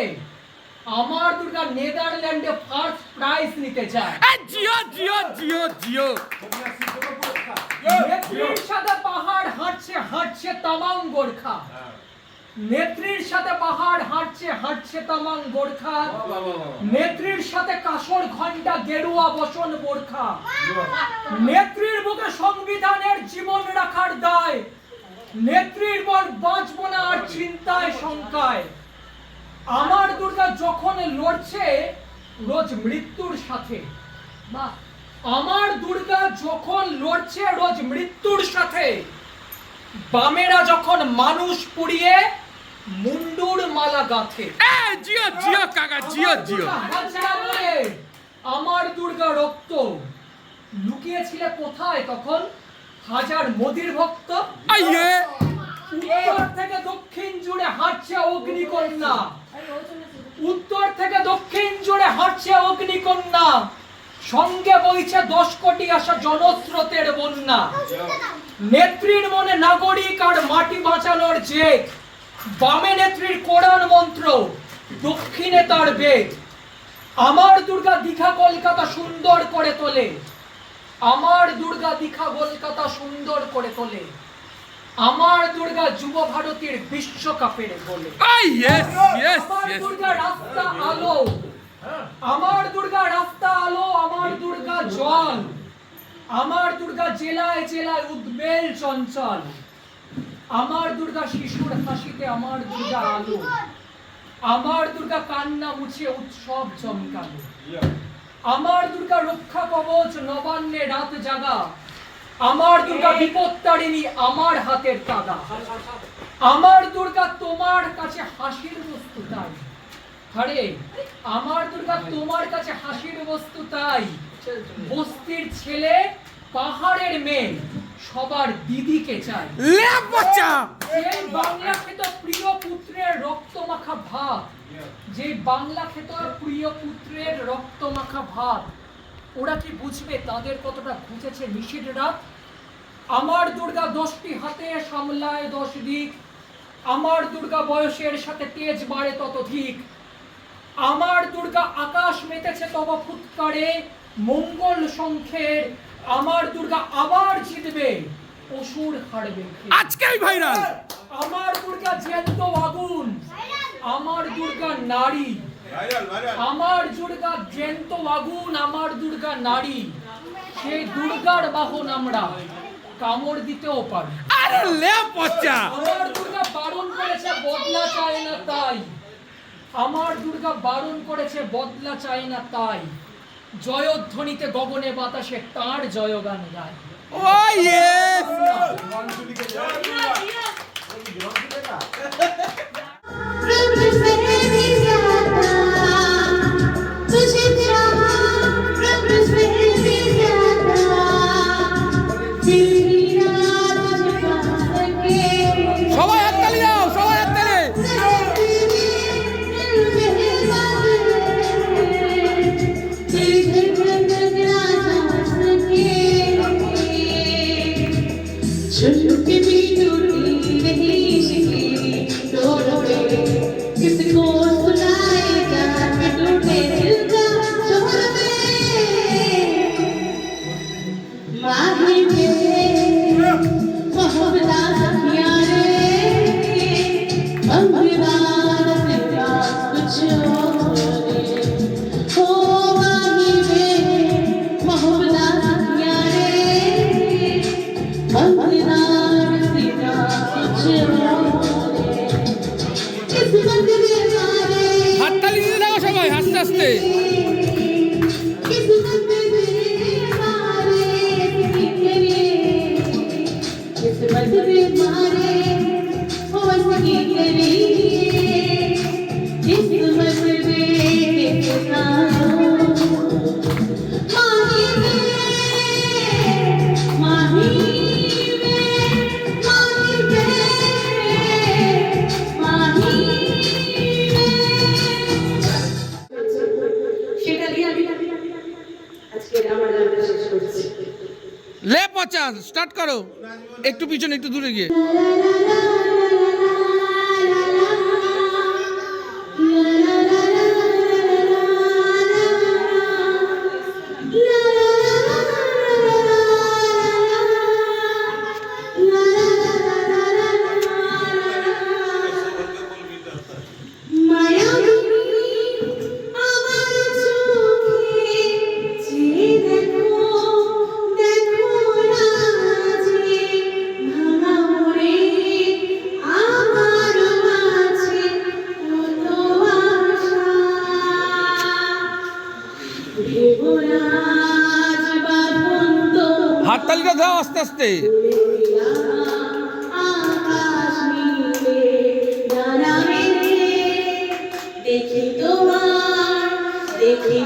আমার দুর্গা নেদারল্যান্ডে ফার্স্ট প্রাইজ নিতে যায়। জিও জিও জিও জিও। নেত্রীর সাথে পাহাড় হাঁটছে হাঁটছে তামাং গোর্খা। নেত্রীর সাথে পাহাড় হাঁটছে হাঁটছে তামাং গোর্খা। নেত্রীর সাথে কাসর ঘন্টা গেরুয়া বসন বোরখা। নেত্রীর বুকে সংবিধানের জীবন রাখার দায়। নেত্রীর পর বাঁচবো না আর চিন্তায় শঙ্কায়। আমার দুর্গা যখন লড়ছে রোজ মৃত্যুর সাথে। আমার দুর্গা যখন লড়ছে রোজ মৃত্যুর সাথে। বামেরা যখন মানুষ পুড়িয়ে মুন্ডুর মালা গাঁথে। জিও জিও কাকা জিও জিও। আমার দুর্গা রক্ত লুকিয়েছিলে কোথায় তখন হাজার মোদির ভক্ত? উত্তর থেকে দক্ষিণ জুড়ে হাঁটছে অগ্নিকন্যা। উত্তর থেকে দক্ষিণ জুড়ে হাঁটছে অগ্নিকন্যা। সঙ্গে বইছে 10 কোটি আসা জনস্রোতের বন্যা। নেত্রীর মনে নাগরিক আর মাটি বাঁচানোর জেদ। বামে নেত্রীর কোরআন মন্ত্র, দক্ষিণে তার বেদ। আমার দুর্গা দীঘা কলকাতা সুন্দর করে তোলে। আমার দুর্গা দীঘা কলকাতা সুন্দর করে তোলে। আমার দুর্গা যুব ভারতীর বিশ্বকাপের গোলে। আমার দুর্গা রাস্তা আলো। আমার দুর্গা রাস্তা আলো। আমার দুর্গা জল। আমার দুর্গা জেলায় জেলায় উদ্বেল চঞ্চল। আমার দুর্গা শিশুর হাসিতে আমার দুর্গা আলো। আমার দুর্গা কান্না মুছে উৎসব চমকালো। আমার দুর্গা রক্ষা কবচ নবান্নে রাত জাগা। আমার দুর্গা বিপত্তারিণী আমার হাতের তাগা। আমার দুর্গা তোমার কাছে হাসির বস্তু তাই। আরে আমার দুর্গা তোমার কাছে হাসির বস্তু তাই। বস্তির ছেলে পাহাড়ের মেয়ে সবার দিদিকে চাই। সেই বাংলা খেত প্রিয় পুত্রের রক্ত মাখা ভাত। যে বাংলা খেত প্রিয় পুত্রের রক্ত মাখা ভাত। ওরা কি বুঝবে তাদের কতটা ঘুচেছে নিষেধ রাত? আমার দুর্গা 10টি হাতে সামলায় 10 দিক, আমার দুর্গা বয়সের সাথে তেজ বাড়ে ততোধিক, আমার দুর্গা আকাশ মেতেছে তব ফুৎকারে মঙ্গল শঙ্খের, আমার দুর্গা আবার জিতবে অসুর হারবে। আজকেই ভাইরাল। আমার দুর্গা জ্যান্ত আগুন, আমার দুর্গা নারী, আমার দুর্গা জ্যান্ত আগুন, আমার দুর্গা নারী, সেই দুর্গার বাহন আমরা কামড় দিতেও পারি। আরে লে পচা। আমার দুর্গা বারণ করেছে বদলা চায় না তাই, আমার দুর্গা বারণ করেছে বদলা চায় না তাই, জয়ধ্বনিতে গগনে বাতাসে তার জয়গান গায়। ও ইয়েস। সবাই হাততালি দাও, সবাই হাততালি। किसको सुनाएगा टूटे दिल का शोर में माही में मोहब्बता यारे अंगीदार तेरा कुछ और हो माही में मोहब्बता यारे अंगीदार तेरा कुछ और হাততালি দিতে থাকো সবাই আস্তে আস্তে। সেটা দিয়ে আমি আজকের আমার গানটা শেষ করছি। লে পচা স্টার্ট করো, একটু পিছনে একটু দূরে গিয়ে। হাততালিটা দাও আস্তে আস্তে। দেখি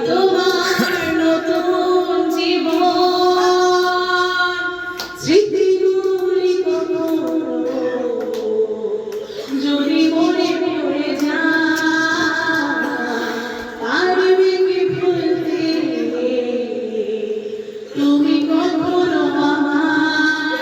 তোমার নতুন জীবন স্মৃতিগুলি যদি মনে পড়ে যায় পারবে কি ভুলতে তুমি কখনো আমার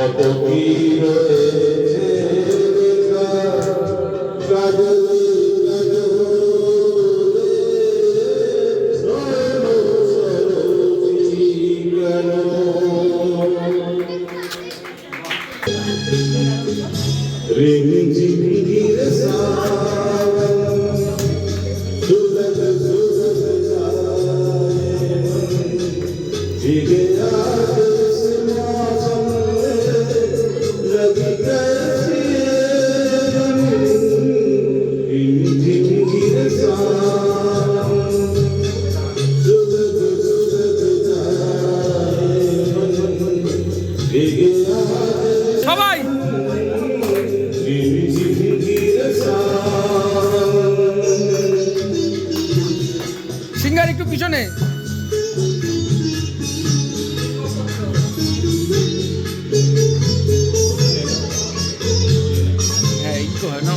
কত কি রয়েছে লেখা কাজলে সবাই সিঙ্গার একটু পিছনে। হ্যাঁ এই তো হয় না।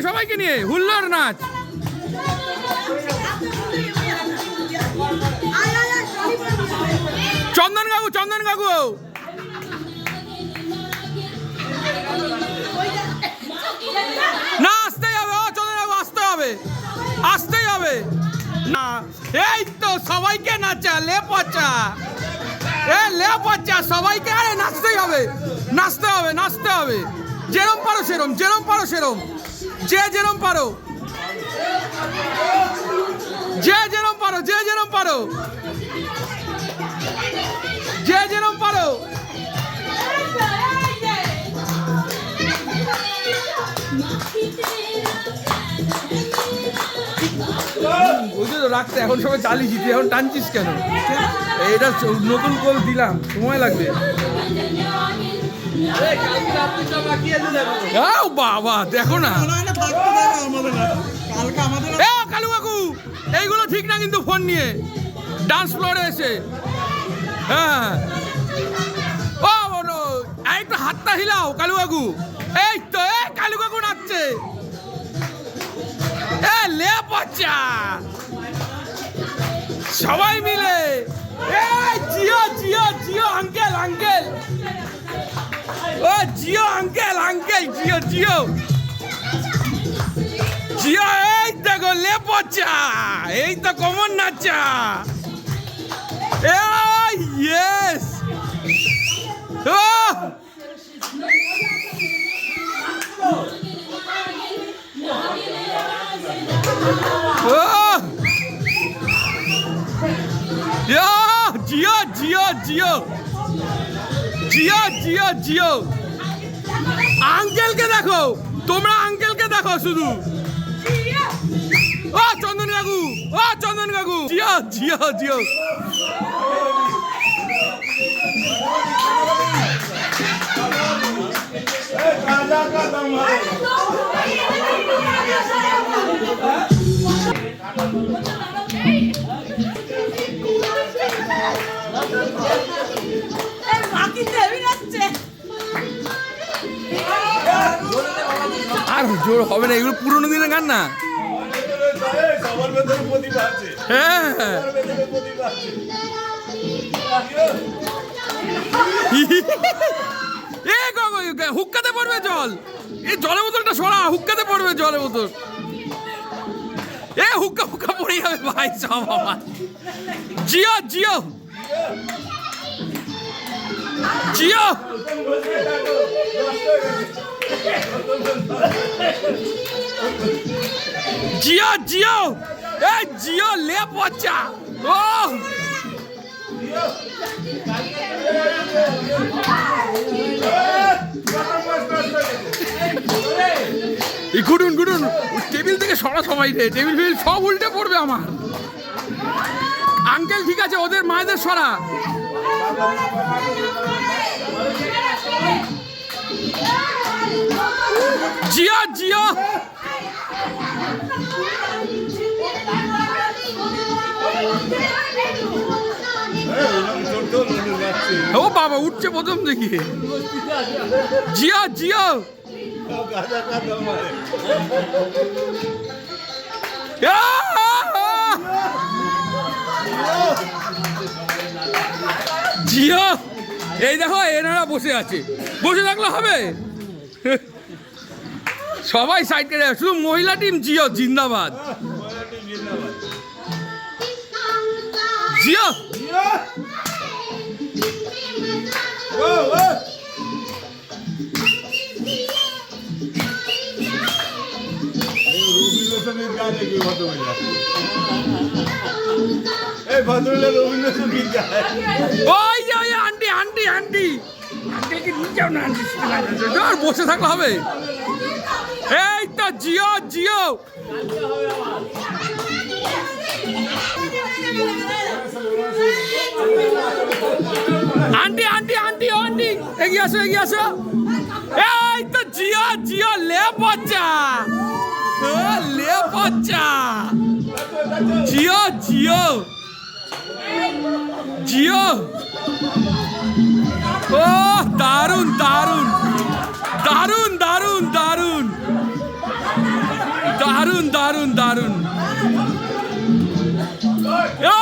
সবাইকে নিয়ে হুল্লোড় নাচ। চন্দন কাকু না আসতেই হবে। ও চন্দন কাকু আসতেই হবে না। এই তো সবাইকে নাচা লে পচা সবাইকে। আরে নাচতে হবে যেরম পারো সেরম যে যেরম পারো রাখতে। এখন সবাই চালিয়েছি, এখন টানছিস কেন? এটা নতুন কল দিলাম, সময় লাগবে। বাবা দেখো না কালু কাকু, এইগুলো ঠিক না কিন্তু ফোন নিয়ে ডান্স ফ্লোরে এসে। হ্যাঁ ও একটু হাতটা হিলাও কালু কাকু। এই তো কালু কাকু নাচছে। লে পচা সবাই মিলে। জিও আঙ্কেল ও জিও আঙ্কেল জিও এই দেখো লে পচা। এই তো কমন নাচা। ইয়েস জিও আঙ্কেলকে দেখো, তোমরা আঙ্কেলকে দেখো শুধু। ও চন্দন কাকু জিও আর জোর হবে না, এগুলো পুরোনো দিনের গান না। হ্যাঁ হুক্কাতে পড়বে জল। এই জলের বোতলটা সরা, হুক্কাতে পড়বে জলের বোতল। এ হুক্কা হুক্কা পড়ে যাবে ভাই সব আমার। জিও জিও জিও জিও জিও এ জিও লে পচা ও গুডুন গুডুন টেবিল থেকে সরা সবাই রে, টেবিল ফিল সব উল্টে পড়বে আমার। আঙ্কেল ঠিক আছে, ওদের মায়েদের সরা। জিও জিও ও বাবা উঠছে প্রথম দেখি। জিও জিও জিও এই দেখো এনারা বসে আছে, বসে থাকলে হবে? সবাই সাইড করে, শুধু মহিলা টিম জিও জিন্দাবাদ। জিও রবীন্দ্রসঙ্গীত গায় নাকি ভদ্রমহিলা? এই ভদ্রমহিলা রবীন্দ্রসঙ্গীত গায়। ওই যে ওই আন্টি আন্টি আন্টি আন্টিকে নিয়ে যাও না, আন্টি আর বসে থাকলে হবে? এই তো জিও জিও আন্টি আন্টি আন্টি ও আন্টি এগিয়ে আসো এগিয়ে আসো। এই তো জিও জিও লে পচা লে পচা জিও জিও জিও ও দারুন দারুন দারুন দারুন দারুন দারুন দারুন দারুন ও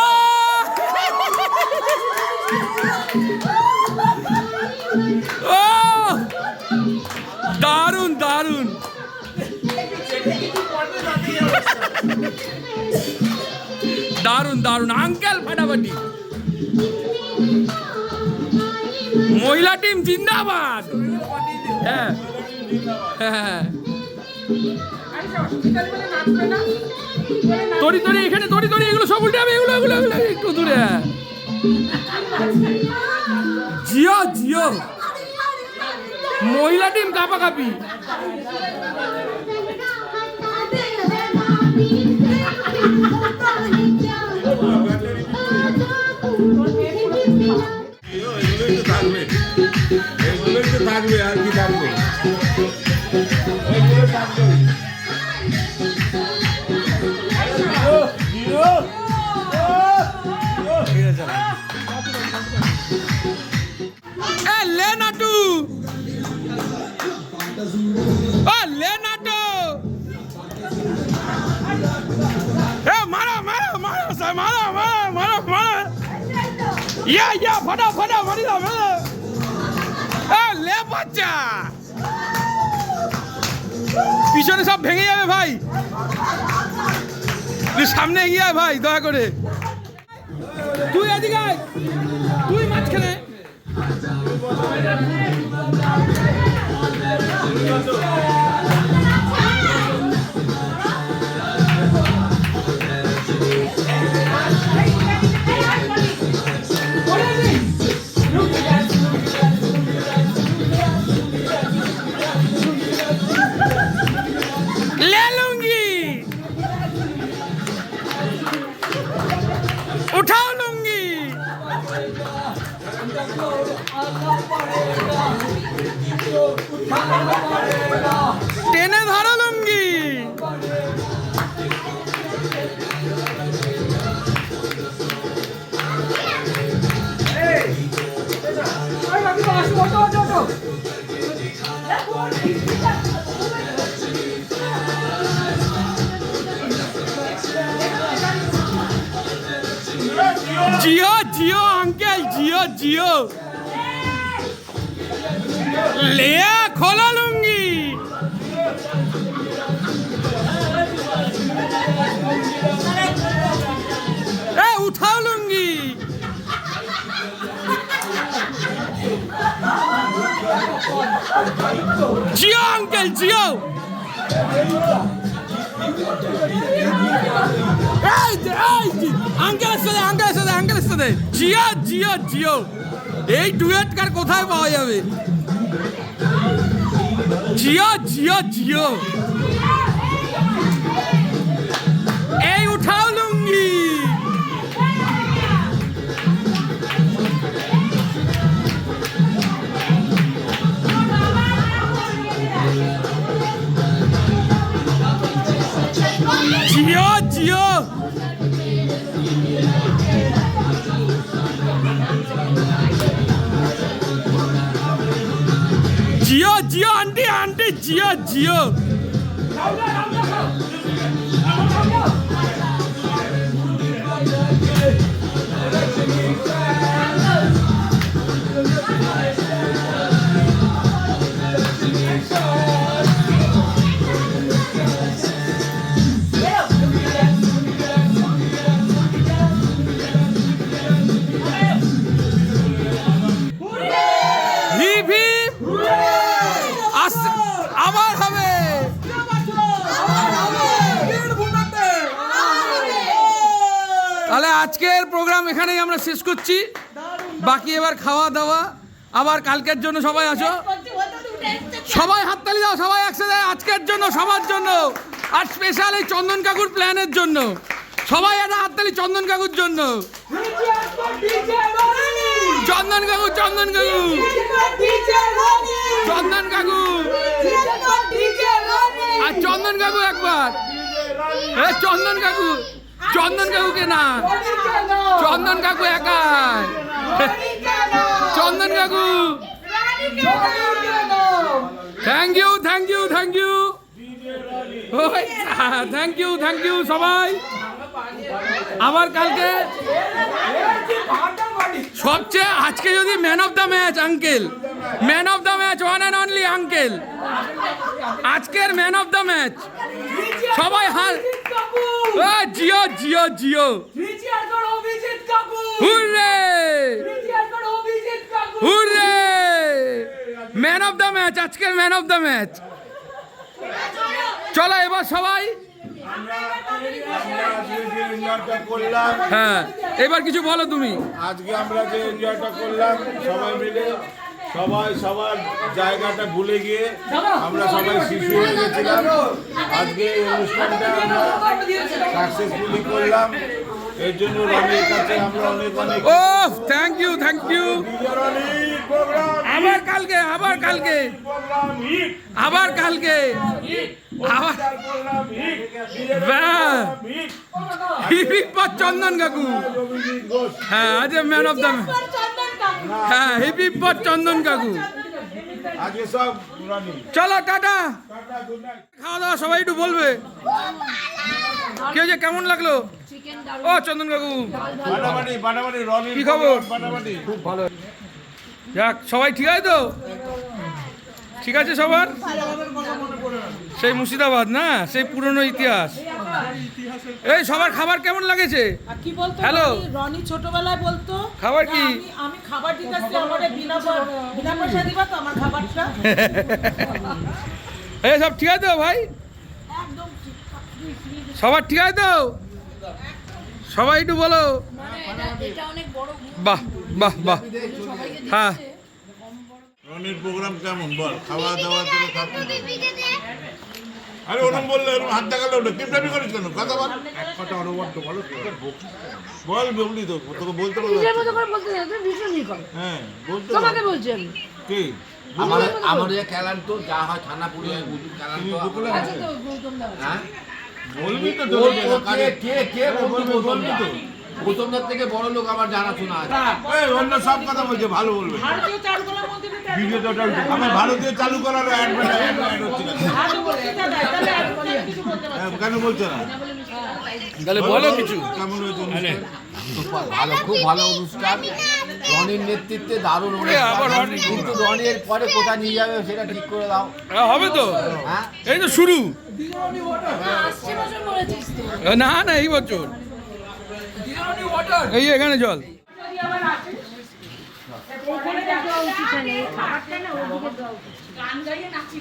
দারুন দারুন দারুন দারুন আঙ্কেল ফাটাফাটি। মহিলা টিম জিন্দাবাদ। হ্যাঁ হ্যাঁ তরি তরি এখানে তরি তরি এগুলো সব উল্টে হবে, এগুলো এগুলো এগুলো একটু দূরে। জিও জিও মহিলা টিম কাপাকাপি। এগুলোই তো থাকবে, এগুলোই তো থাকবে, আর কি থাকবে? এগুলো থাকবে। এ লে নাটু ও লে নাটু এ মারো মারো মারো মারো মারো মারো মারো ইয়া ফাটা ফাটা মারি দাও মারো। এ লে বাচ্চা পিছনে সব ভেঙে যাবে ভাই, তুই সামনে এগিয়ে আয় ভাই দয়া করে। তুই এদিকে আয়, তুই মাঝখানে। ले लूंगी उठा लूंगी। टेने धरा लूंगी। जियो जियो अंकल जियो जियो ले खोला लूंगी। ए उठा लूंगी जियो अंकल जियो আঙ্কেল সাথে জিও জিও জিও এই ডুয়েট কার কোথায় পাওয়া যাবে জিও জিও জিও এই উঠাও লুঙ্গি জিও জিও जियो जियो आंटी आंटी जियो जियो আবার হবে তাহলে আজকের প্রোগ্রাম এখানেই আমরা শেষ করছি বাকি এবার খাওয়া দাওয়া আবার কালকের জন্য সবাই আসো সবাই হাততালি দাও সবাই একসাথে আজকের জন্য সবার জন্য আর স্পেশাল এই চন্দন কাকুর প্ল্যানের জন্য সবাই একটা হাততালি চন্দন কাকুর জন্য চন্দন কাকু চন্দন কাকু চন্দন কাকু আর চন্দন কাকু একবার চন্দন কাকুকে না চন্দন কাকু একাই চন্দন কাকু thank you thank you thank you thank you thank you সবাই আবার কালকে সবচেয়ে আজকে যদি man of the match uncle man of the match one and only uncle আজকের ম্যান অফ দ্য ম্যাচ সবাই হাল জিও জিও জিও hurray hurray man of the match আজকের ম্যান অফ দ্য ম্যাচ চলো এবার সবাই হ্যাঁ এবার কিছু বলো তুমি আজকে আমরা যে এনজয়টা করলাম সবাই মিলে সবাই সবার জায়গাটা ভুলে গিয়ে আমরা সবাই শিশু হয়ে গেছিলাম আজকে এই অনুষ্ঠানটা আমরা সাকসেসফুলি করলাম এর জন্য রনির কাছে আমরা অনেক অনেক ও থ্যাংক ইউ আবার কালকে আবার চন্দন কাকু হ্যাঁ আজ ম্যান অফ দ্য হ্যাঁ হিপ হিপ চন্দন কাকু আজকে সব রনি চলো টাটা খাওয়া দাওয়া সবাই একটু বলবে কে যে কেমন লাগলো ও চন্দন কাকু বাটাবাটি রনি কি খবর বাটাবাটি খুব ভালো যাক সবাই ঠিক আছে তো ঠিক আছে সবার সেই মুর্শিদাবাদ না সেই পুরনো ইতিহাস এই সবার খাবার কেমন লাগেছে কি বলতো হ্যালো রনি ছোটবেলায় বলতো খাবার কি আমি খাবার দিতে আসছি আমাদের বিনা পয়সা দিবা তো আমার খাবারটা এই সব ঠিক আছে তো ভাই সবার ঠিক আছে তো সবাই একটু বলো বাহ বাহ বাহ হ্যাঁ রনির প্রোগ্রাম কেমন বল খাওয়া দাওয়া থেকে আরে ওরম বললে ওরম হাত দেখালে ওটা টিপটাপি করিস কেন কথা বল এক কথা অনবদ্য বলো বল বললি তো তোকে বলতে বলো হ্যাঁ বলতে তোমাকে বলছেন কি আমাদের খেলান তো যা হয় থানা পুলিশ খেলান তো হ্যাঁ বলবি তো কে বলবি তো গৌতমদার থেকে বড় লোক আমার জানাশোনা আছে অন্য সব কথা বলছে ভালো বলবে আমার ভারতীয় চালু করার অ্যাড হচ্ছে কেন বলছে না তাহলে বলো কিছু কেমন হয়েছে ভালো খুব ভালো অনুষ্ঠান রনির নেতৃত্বে দারুণ ওরে আবার রনি। কিন্তু রনির পরে কোথায় নিয়ে যাবে সেটা ঠিক করে দাও। হবে তো, হ্যাঁ এই তো শুরু। আসছে বছর বলেছিস তো। না না, এই বছর এই যে এখানে জল। ওখানে দেওয়া উচিত না, এই খাবারটা না ওদিকে দেওয়া উচিত। গান গাইয়ে নাচি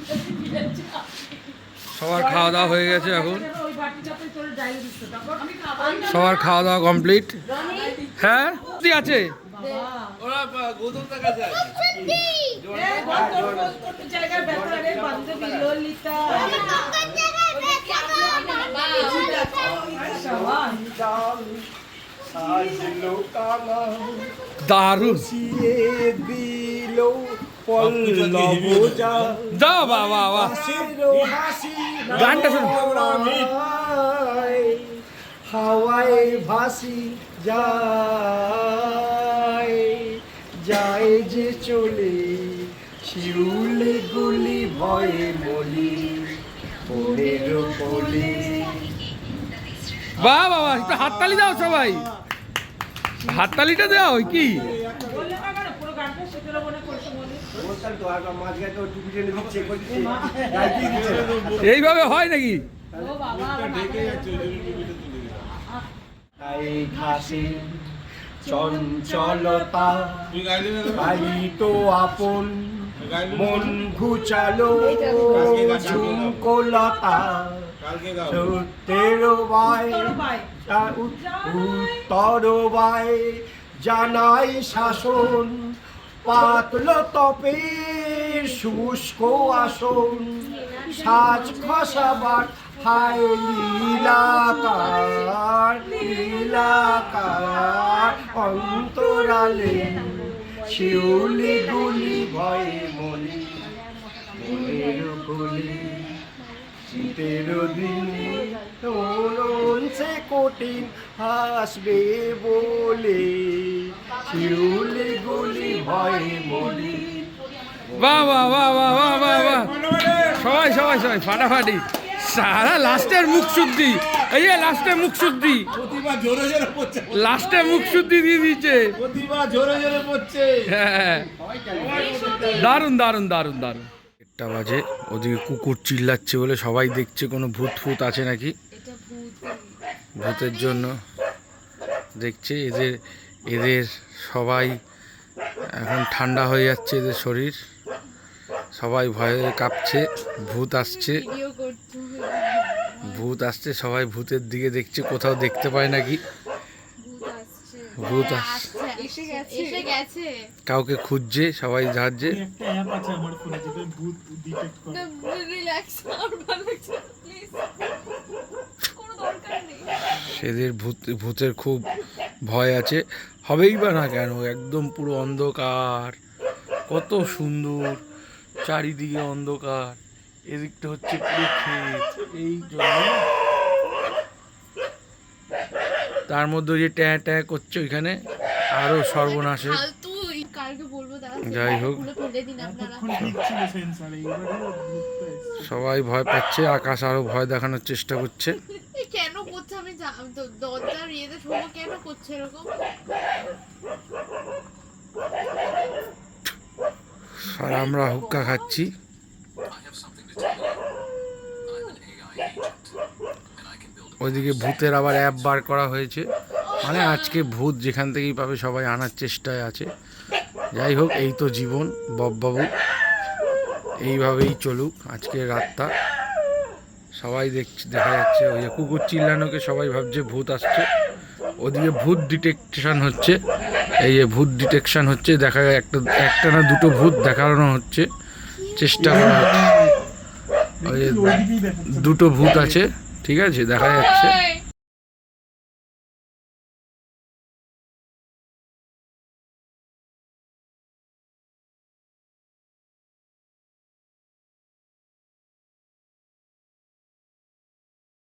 সবার খাওয়া দাওয়া হয়ে গেছে এখন, ওই বাটিটাতে তোর ডায়াবেটিস তো তারপর আমি খাবার সবার খাওয়া দাওয়া কমপ্লিট। হ্যাঁ কি আছে? জায়গায় ব্যথা রে বান্ধবী ললিতা দারুণ, যা বাবা বাহ, গানটা শোনো। হাওয়ায় ভাসি যায় যায় যে চলে শিউলি গুলি ভয়ে বলি ওদের বলি। বাহ বাবা, একটু হাততালি দাও সবাই, হাততালিটা দাও। কি এইভাবে হয় নাকি? তাই ঘাসে চঞ্চলতা তো আপন মন ঘুচালো ঝুমকোলতা সত্যেরও বাই উত্তর বাই জানাই শাসন পাতল তপের শুষ্ক আসন সাজ খসাবার হায় লীলাকার লীলাকার অন্তরালে শিউলি গুলি ভয়ে মলি মনের গলি শীতের দিন সে কঠিন হাসবে বলে শিউলি গুলি ভয়ে মলি। বাহ বাহ বাহ বাহ বাহ বাহ বাহ, সবাই সবাই সবাই ফাটাফাটি। সারা লাস্টের মুখ শুদ্ধি, এই যে লাস্টে মুখ শুদ্ধি, লাস্টে মুখ শুদ্ধি দিয়ে দিচ্ছে। হ্যাঁ, দারুণ দারুণ দারুণ দারুণ। 1টা বাজে, ওদিকে কুকুর চিল্লাচ্ছে বলে সবাই দেখছে কোনো ভূত ফুত আছে নাকি। ভূতের জন্য দেখছে। এদের এদের সবাই এখন ঠান্ডা হয়ে যাচ্ছে, এদের শরীর সবাই ভয়ে কাঁপছে। ভূত আসছে, ভূত আসছে, সবাই ভূতের দিকে দেখছে, কোথাও দেখতে পায় নাকি। ভূত এসে গেছে। কাউকে খুঁজছে, সবাই ঝাড়ছে। সেদের ভূতের খুব ভয় আছে। হবেই বা না কেন, একদম পুরো অন্ধকার, কত সুন্দর চারিদিকে অন্ধকার, এদিকটা হচ্ছে পুরো ক্ষেত। এই জন্য তার মধ্যে যে ট্যাঁ ট্যাঁ করছে ওইখানে আরো সর্বনাশে। যাই হোক, সবাই ভয় পাচ্ছে, আকাশ আরো ভয় দেখানোর চেষ্টা করছে। কেন করছে আমি দরজার ইয়েতে শোনো কেন করছে এরকম? আর আমরা হুক্কা খাচ্ছি। ওইদিকে ভূতের আবার অ্যাপ বার করা হয়েছে, মানে আজকে ভূত যেখান থেকেই পাবে সবাই আনার চেষ্টায় আছে। যাই হোক, এই তো জীবন বববাবু, এইভাবেই চলুক আজকে রাতটা। সবাই দেখা যাচ্ছে ওই যে কুকুর চিল্লানোকে সবাই ভাবছে ভূত আসছে। ওদিকে ভূত ডিটেকশন হচ্ছে, এই যে ভূত ডিটেকশন হচ্ছে, দেখা যায় একটা না দুটো ভূত দেখানো হচ্ছে, চেষ্টা করা হচ্ছে। ওই দুটো ভূত আছে, ঠিক আছে, দেখা যাচ্ছে।